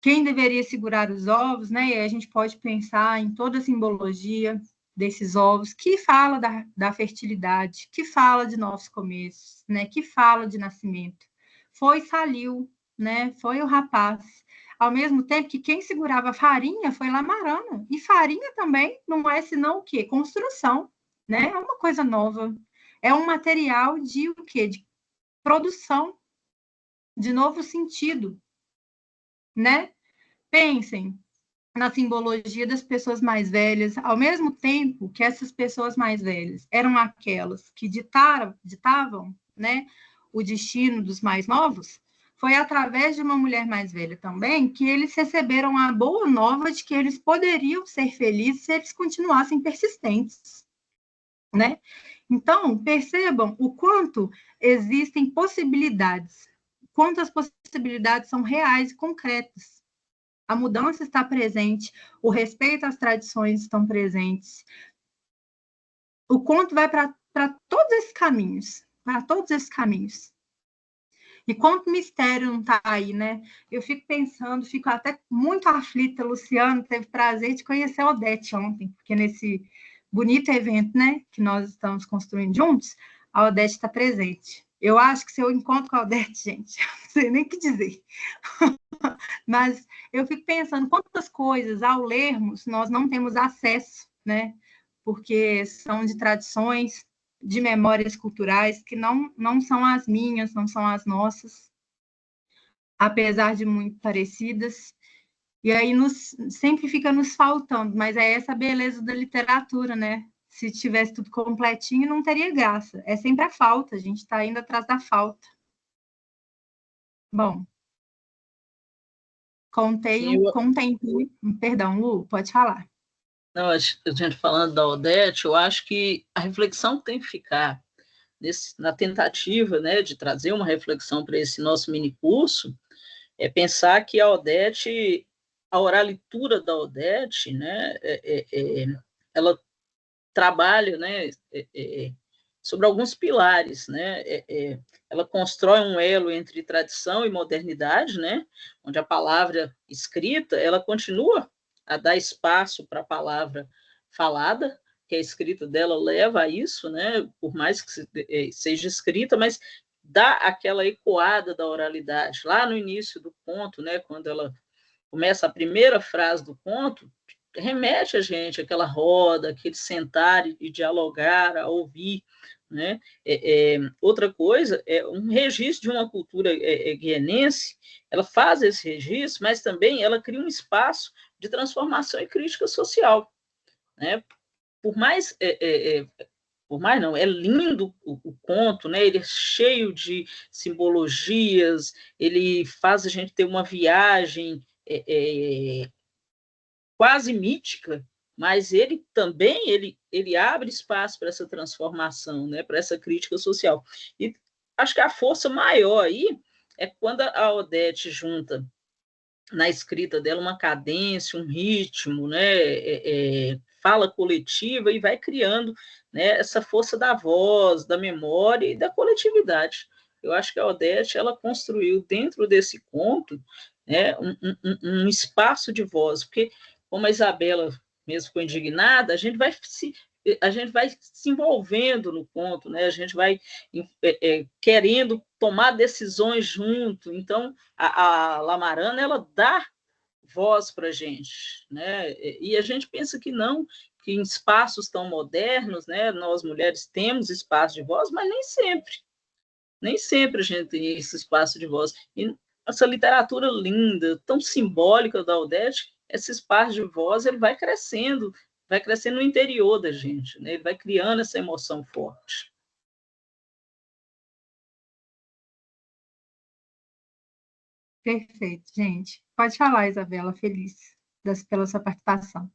quem deveria segurar os ovos, né? E a gente pode pensar em toda a simbologia desses ovos, que fala da fertilidade, que fala de novos começos, né? Que fala de nascimento. Foi Salil, né? Foi o rapaz. Ao mesmo tempo que quem segurava a farinha foi Lamarana. E farinha também não é senão o quê? Construção, né? É uma coisa nova. É um material de o quê? De produção, de novo sentido, né? Pensem na simbologia das pessoas mais velhas, ao mesmo tempo que essas pessoas mais velhas eram aquelas que ditavam, né, o destino dos mais novos, foi através de uma mulher mais velha também que eles receberam a boa nova de que eles poderiam ser felizes se eles continuassem persistentes, né? Então, percebam o quanto existem possibilidades, quantas possibilidades são reais e concretas. A mudança está presente, o respeito às tradições estão presentes. O conto vai para todos esses caminhos, para todos esses caminhos. E quanto mistério não está aí, né? Eu fico pensando, fico até muito aflita. Luciano teve prazer de conhecer a Odete ontem, porque nesse bonito evento, né, que nós estamos construindo juntos, a Odete está presente. Eu acho que se eu encontro com a Odete, gente, eu não sei nem o que dizer. Mas eu fico pensando quantas coisas, ao lermos, nós não temos acesso, né? Porque são de tradições, de memórias culturais que não são as minhas, não são as nossas, apesar de muito parecidas. E aí sempre fica nos faltando, mas é essa a beleza da literatura, né? Se tivesse tudo completinho, não teria graça. É sempre a falta, a gente está indo atrás da falta. Bom, contei, perdão, Lu, pode falar. Não, a gente falando da Odete, eu acho que a reflexão que tem que ficar na tentativa, né, de trazer uma reflexão para esse nosso mini curso, é pensar que a Odete, a oralitura da Odete, né, ela trabalha, né, sobre alguns pilares, né, ela constrói um elo entre tradição e modernidade, né, onde a palavra escrita, ela continua a dar espaço para a palavra falada, que a escrita dela leva a isso, né, por mais que seja escrita, mas dá aquela ecoada da oralidade. Lá no início do conto, né, quando ela começa a primeira frase do conto, remete a gente àquela roda, aquele sentar e dialogar, a ouvir, né? Outra coisa é um registro de uma cultura guianense, ela faz esse registro, mas também ela cria um espaço de transformação e crítica social, né? Por mais não, é lindo o conto, né? Ele é cheio de simbologias, ele faz a gente ter uma viagem quase mítica, mas ele também ele abre espaço para essa transformação, né? Para essa crítica social. E acho que a força maior aí é quando a Odete junta na escrita dela uma cadência, um ritmo, né? Fala coletiva e vai criando, né, essa força da voz, da memória e da coletividade. Eu acho que a Odete ela construiu dentro desse conto, né, um espaço de voz, porque como a Isabela mesmo ficou indignada, a gente vai se envolvendo no conto, né? A gente vai querendo tomar decisões junto. Então, a Lamarana, ela dá voz para a gente, né? E a gente pensa que não, que em espaços tão modernos, né, nós mulheres temos espaço de voz, mas nem sempre a gente tem esse espaço de voz. E essa literatura linda, tão simbólica da Odete, esse espaço de voz, ele vai crescendo no interior da gente, né? Ele vai criando essa emoção forte. Perfeito, gente. Pode falar, Isabela, feliz pela sua participação.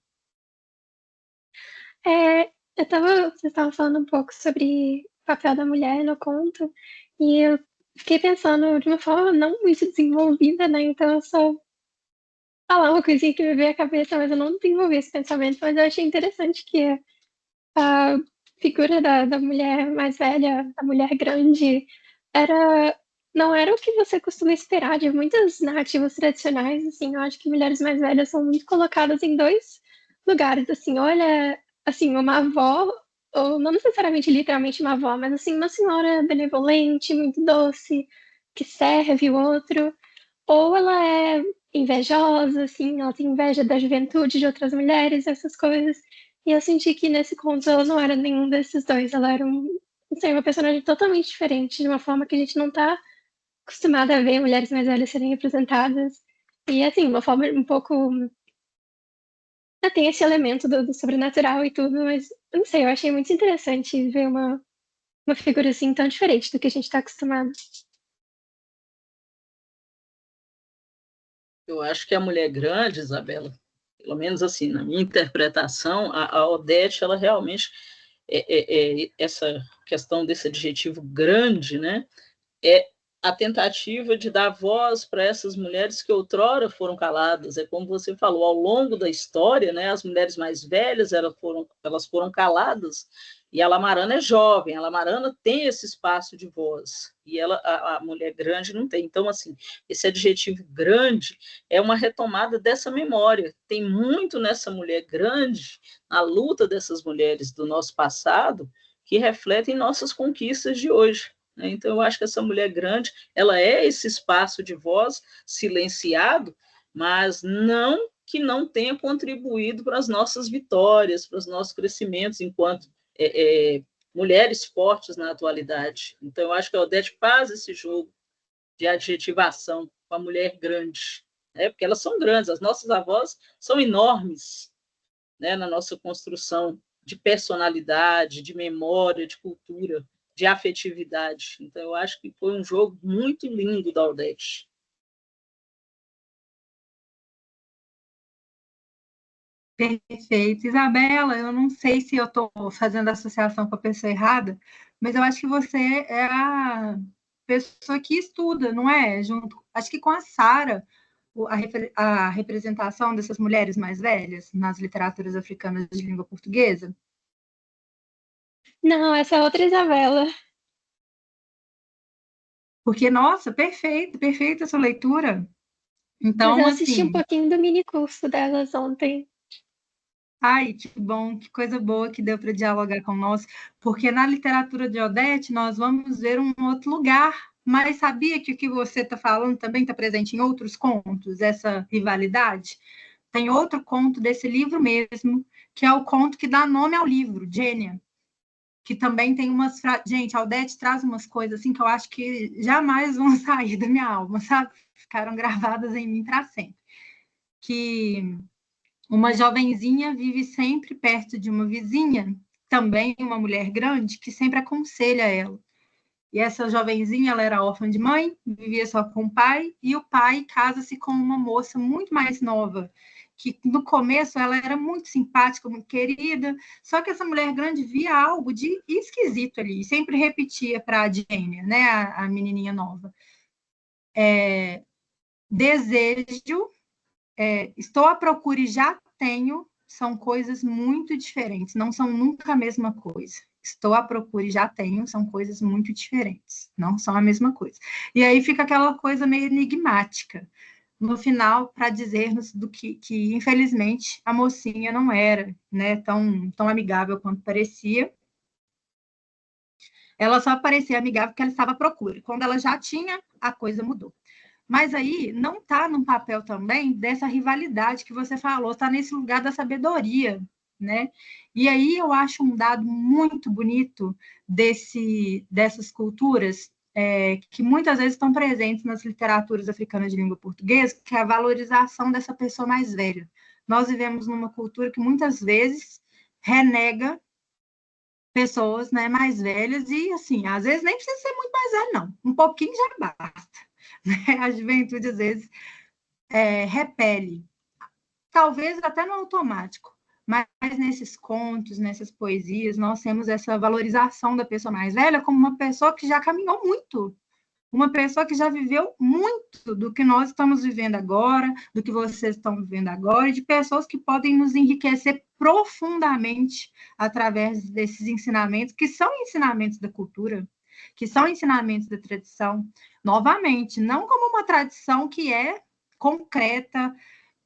Vocês estavam falando um pouco sobre o papel da mulher no conto, e eu fiquei pensando de uma forma não muito desenvolvida, né? Então eu só falar uma coisinha que me veio à cabeça, mas eu não desenvolvi esse pensamento, mas eu achei interessante que a figura da mulher mais velha, da mulher grande, era não era o que você costuma esperar de muitas narrativas tradicionais, assim, eu acho que mulheres mais velhas são muito colocadas em dois lugares, assim, olha, assim, uma avó, ou não necessariamente literalmente uma avó, mas assim, uma senhora benevolente, muito doce, que serve o outro, ou ela é invejosa, assim, ela tem inveja da juventude de outras mulheres, essas coisas. E eu senti que nesse conto ela não era nenhum desses dois, ela era não sei, uma personagem totalmente diferente, de uma forma que a gente não tá acostumada a ver mulheres mais velhas serem representadas. E assim, uma forma um pouco. Tem esse elemento do sobrenatural e tudo, mas eu não sei, eu achei muito interessante ver uma figura assim tão diferente do que a gente tá acostumado. Eu acho que a mulher grande, Isabela, pelo menos assim, na minha interpretação, a Odete, ela realmente, essa questão desse adjetivo grande, né, é a tentativa de dar voz para essas mulheres que outrora foram caladas. É como você falou, ao longo da história, né, as mulheres mais velhas elas foram caladas, e a Lamarana é jovem, a Lamarana tem esse espaço de voz, e a mulher grande não tem. Então, assim, esse adjetivo grande é uma retomada dessa memória. Tem muito nessa mulher grande, na luta dessas mulheres do nosso passado, que refletem nossas conquistas de hoje. Então, eu acho que essa mulher grande, ela é esse espaço de voz silenciado, mas não que não tenha contribuído para as nossas vitórias, para os nossos crescimentos enquanto mulheres fortes na atualidade. Então, eu acho que a Odete faz esse jogo de adjetivação com a mulher grande, né? Porque elas são grandes, as nossas avós são enormes, né, na nossa construção de personalidade, de memória, de cultura, de afetividade. Então, eu acho que foi um jogo muito lindo da Odete. Perfeito. Isabela, eu não sei se eu estou fazendo associação com a pessoa errada, mas eu acho que você é a pessoa que estuda, não é? Junto, acho que com a Sara, a representação dessas mulheres mais velhas nas literaturas africanas de língua portuguesa. Não, essa é outra Isabela. Porque, nossa, perfeito, perfeita essa leitura. Mas eu Então, assisti um assim, pouquinho do mini curso delas ontem. ai, que bom, que coisa boa que deu para dialogar com nós, porque na literatura de Odete nós vamos ver um outro lugar, mas sabia que o que você está falando também está presente em outros contos, essa rivalidade? Tem outro conto desse livro mesmo, que é o conto que dá nome ao livro, Gênia, que também tem umas... Gente, a Odete traz umas coisas assim que eu acho que jamais vão sair da minha alma, sabe? Ficaram gravadas em mim para sempre. Que uma jovenzinha vive sempre perto de uma vizinha, também uma mulher grande, que sempre aconselha ela. E essa jovenzinha, ela era órfã de mãe, vivia só com o pai, e o pai casa-se com uma moça muito mais nova, que no começo ela era muito simpática, muito querida, só que essa mulher grande via algo de esquisito ali, e sempre repetia para a Jane, né, a menininha nova. Desejo, estou à procura e já tenho, são coisas muito diferentes, não são nunca a mesma coisa. Estou à procura e já tenho, são coisas muito diferentes, não são a mesma coisa. E aí fica aquela coisa meio enigmática no final para dizer-nos do que, infelizmente, a mocinha não era, né, tão amigável quanto parecia. Ela só parecia amigável porque ela estava à procura. Quando ela já tinha, a coisa mudou. Mas aí não está no papel também dessa rivalidade que você falou, está nesse lugar da sabedoria, né? E aí eu acho um dado muito bonito dessas culturas que muitas vezes estão presentes nas literaturas africanas de língua portuguesa, que é a valorização dessa pessoa mais velha. Nós vivemos numa cultura que muitas vezes renega pessoas, né, mais velhas e, assim, às vezes nem precisa ser muito mais velho, não. Um pouquinho já basta. Né? A juventude, às vezes, repele. Talvez até no automático. mas nesses contos, nessas poesias, nós temos essa valorização da pessoa mais velha como uma pessoa que já caminhou muito, uma pessoa que já viveu muito do que nós estamos vivendo agora, do que vocês estão vivendo agora, e de pessoas que podem nos enriquecer profundamente através desses ensinamentos, que são ensinamentos da cultura, que são ensinamentos da tradição. Novamente, não como uma tradição que é concreta,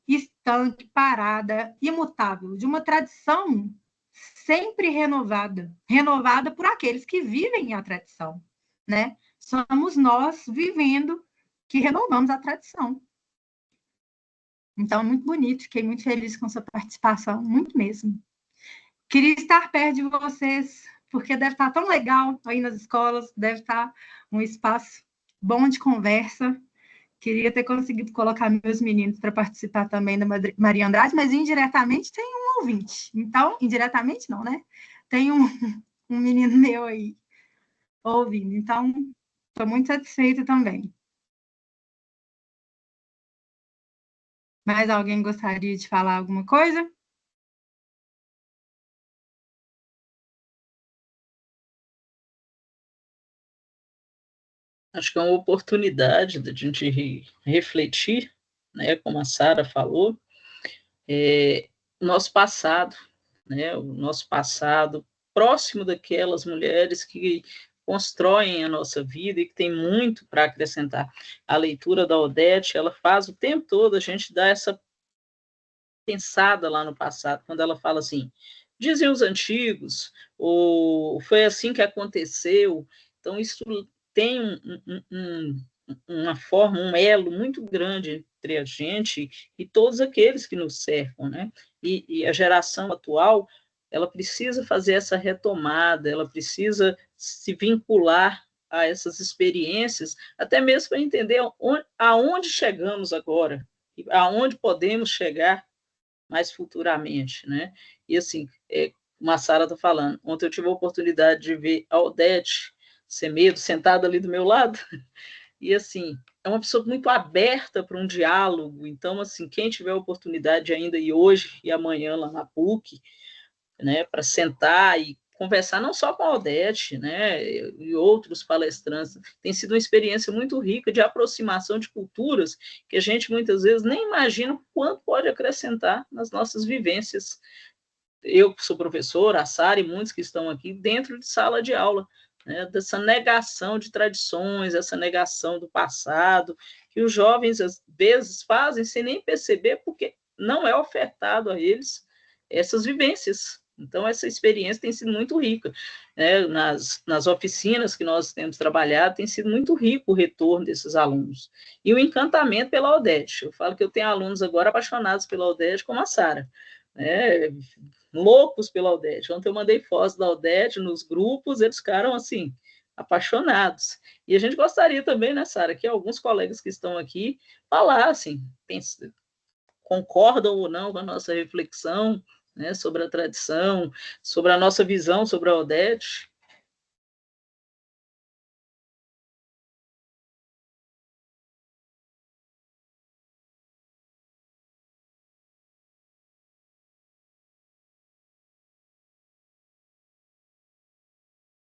estanque, parada, imutável, de uma tradição sempre renovada, renovada por aqueles que vivem a tradição, né? Somos nós vivendo que renovamos a tradição. Então, muito bonito, fiquei muito feliz com sua participação, muito mesmo. Queria estar perto de vocês, porque deve estar tão legal aí nas escolas, deve estar um espaço bom de conversa. Queria ter conseguido colocar meus meninos para participar também da Maria Andrade, mas indiretamente tem um ouvinte. Então, indiretamente não, né? Tem um menino meu aí ouvindo. Então, estou muito satisfeita também. Mais alguém gostaria de falar alguma coisa? Acho que é uma oportunidade de a gente refletir, né, como a Sara falou, o nosso passado, né, o nosso passado próximo daquelas mulheres que constroem a nossa vida e que tem muito para acrescentar. A leitura da Odete, ela faz o tempo todo a gente dar essa pensada lá no passado, quando ela fala assim, diziam os antigos, ou foi assim que aconteceu. Então, isso tem uma forma, um elo muito grande entre a gente e todos aqueles que nos cercam, né? E a geração atual, ela precisa fazer essa retomada, ela precisa se vincular a essas experiências, até mesmo para entender aonde chegamos agora, aonde podemos chegar mais futuramente, né? E assim, como a Sara está falando, ontem eu tive a oportunidade de ver a Odete Semedo sentada ali do meu lado, e assim, é uma pessoa muito aberta para um diálogo, então assim, quem tiver a oportunidade ainda e hoje e amanhã lá na PUC, né, para sentar e conversar não só com a Odete, né, e outros palestrantes, tem sido uma experiência muito rica de aproximação de culturas que a gente muitas vezes nem imagina o quanto pode acrescentar nas nossas vivências. Eu que sou professor, a Sara e muitos que estão aqui dentro de sala de aula, né, dessa negação de tradições, essa negação do passado, que os jovens às vezes fazem sem nem perceber, porque não é ofertado a eles essas vivências. Então, essa experiência tem sido muito rica. Né? Nas oficinas que nós temos trabalhado, tem sido muito rico o retorno desses alunos. E o encantamento pela Odete. Eu falo que eu tenho alunos agora apaixonados pela Odete, como a Sara. Né? Loucos pela Odete. Ontem eu mandei fotos da Odete nos grupos, eles ficaram assim, apaixonados. E a gente gostaria também, né, Sara, que alguns colegas que estão aqui falassem, concordam ou não com a nossa reflexão, né, sobre a tradição, sobre a nossa visão sobre a Odete.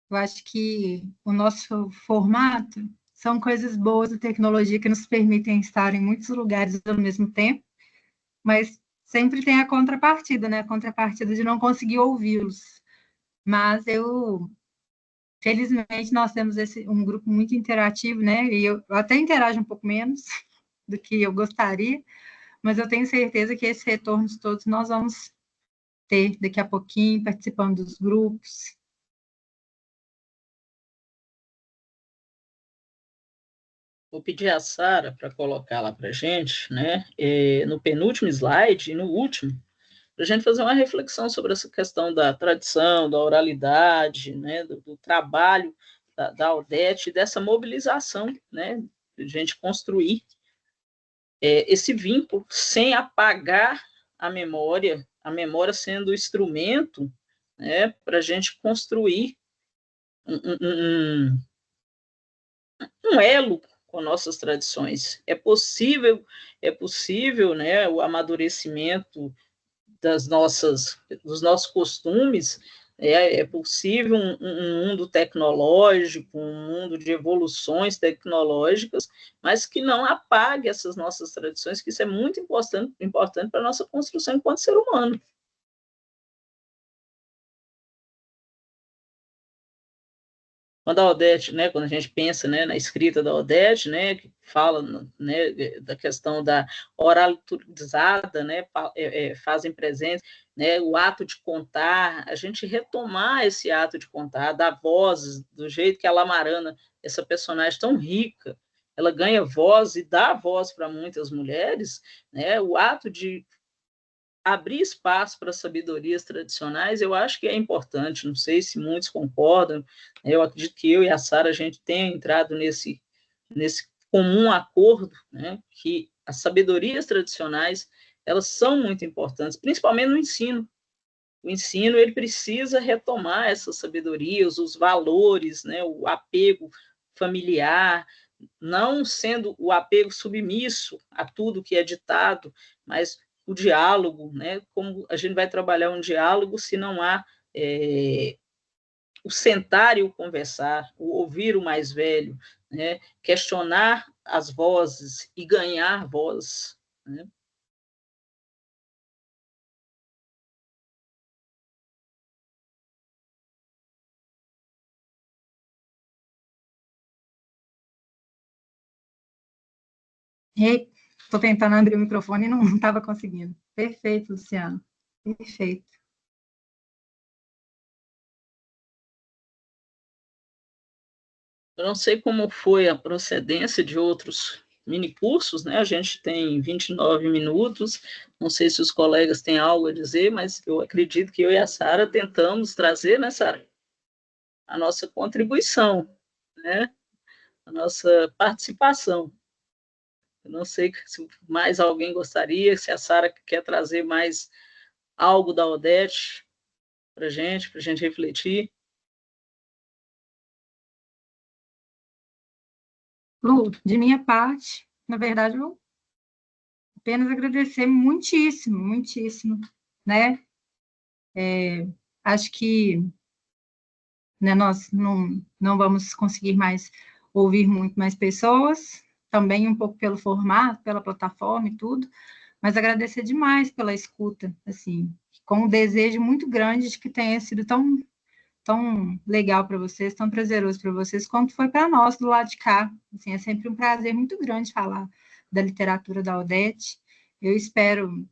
Eu acho que o nosso formato são coisas boas da tecnologia que nos permitem estar em muitos lugares ao mesmo tempo, mas sempre tem a contrapartida, né? A contrapartida de não conseguir ouvi-los. Mas felizmente, nós temos um grupo muito interativo, né? E eu até interajo um pouco menos do que eu gostaria, mas eu tenho certeza que esses retornos todos nós vamos ter daqui a pouquinho, participando dos grupos. Vou pedir a Sara para colocar lá para a gente, né, no penúltimo slide e no último, para a gente fazer uma reflexão sobre essa questão da tradição, da oralidade, né, do trabalho da Odete, dessa mobilização, né, de a gente construir esse vínculo sem apagar a memória sendo o instrumento, né, para a gente construir um elo com nossas tradições. É possível, né, o amadurecimento dos nossos costumes, é possível um mundo tecnológico, um mundo de evoluções tecnológicas, mas que não apague essas nossas tradições, que isso é muito importante para a nossa construção enquanto ser humano. Quando a Odete, né, quando a gente pensa, né, na escrita da Odete, né, que fala, né, da questão da oralizada, né, fazem presente, né, o ato de contar, a gente retomar esse ato de contar, dar vozes, do jeito que a Lamarana, essa personagem tão rica, ela ganha voz e dá voz para muitas mulheres, né, o ato de abrir espaço para sabedorias tradicionais, eu acho que é importante, não sei se muitos concordam, eu acredito que eu e a Sara, a gente tenha entrado nesse comum acordo, né, que as sabedorias tradicionais, elas são muito importantes, principalmente no ensino. O ensino, ele precisa retomar essas sabedorias, os valores, né, o apego familiar, não sendo o apego submisso a tudo que é ditado, mas o diálogo, né? Como a gente vai trabalhar um diálogo se não há o sentar e o conversar, o ouvir o mais velho, né? Questionar as vozes e ganhar voz, né? Estou tentando abrir o microfone e não estava conseguindo. Perfeito, Luciano. Perfeito. Eu não sei como foi a procedência de outros minicursos, né? A gente tem 29 minutos, não sei se os colegas têm algo a dizer, mas eu acredito que eu e a Sara tentamos trazer, né, Sara, a nossa contribuição, né? A nossa participação. Eu não sei se mais alguém gostaria, se a Sara quer trazer mais algo da Odete para a gente refletir. Lu, de minha parte, na verdade, eu apenas agradecer muitíssimo, muitíssimo, né? Acho que, né, nós não vamos conseguir mais ouvir muito mais pessoas, também um pouco pelo formato, pela plataforma e tudo, mas agradecer demais pela escuta, assim, com um desejo muito grande de que tenha sido tão legal para vocês, tão prazeroso para vocês, quanto foi para nós do lado de cá. Assim, é sempre um prazer muito grande falar da literatura da Odete. Eu espero,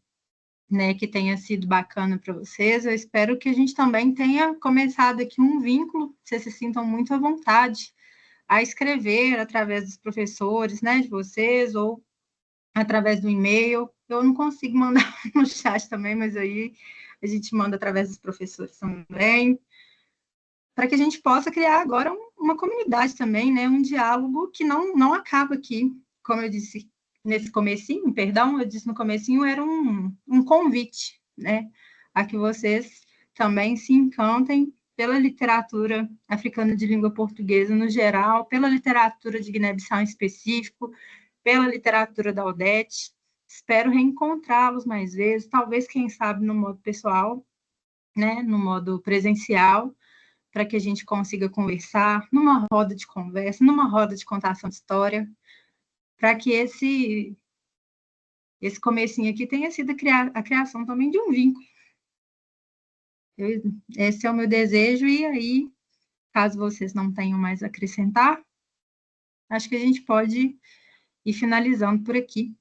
né, que tenha sido bacana para vocês. Eu espero que a gente também tenha começado aqui um vínculo, vocês se sintam muito à vontade a escrever através dos professores, né, de vocês, ou através do e-mail. Eu não consigo mandar no chat também, mas aí a gente manda através dos professores também, para que a gente possa criar agora uma comunidade também, né, um diálogo que não acaba aqui. Como eu disse nesse comecinho, perdão, eu disse no comecinho, era um convite, né, a que vocês também se encantem pela literatura africana de língua portuguesa no geral, pela literatura de Guiné-Bissau em específico, pela literatura da Odete. Espero reencontrá-los mais vezes, talvez, quem sabe, no modo pessoal, né, no modo presencial, para que a gente consiga conversar numa roda de conversa, numa roda de contação de história, para que esse comecinho aqui tenha sido a criação também de um vínculo. Esse é o meu desejo, e aí, caso vocês não tenham mais a acrescentar, acho que a gente pode ir finalizando por aqui.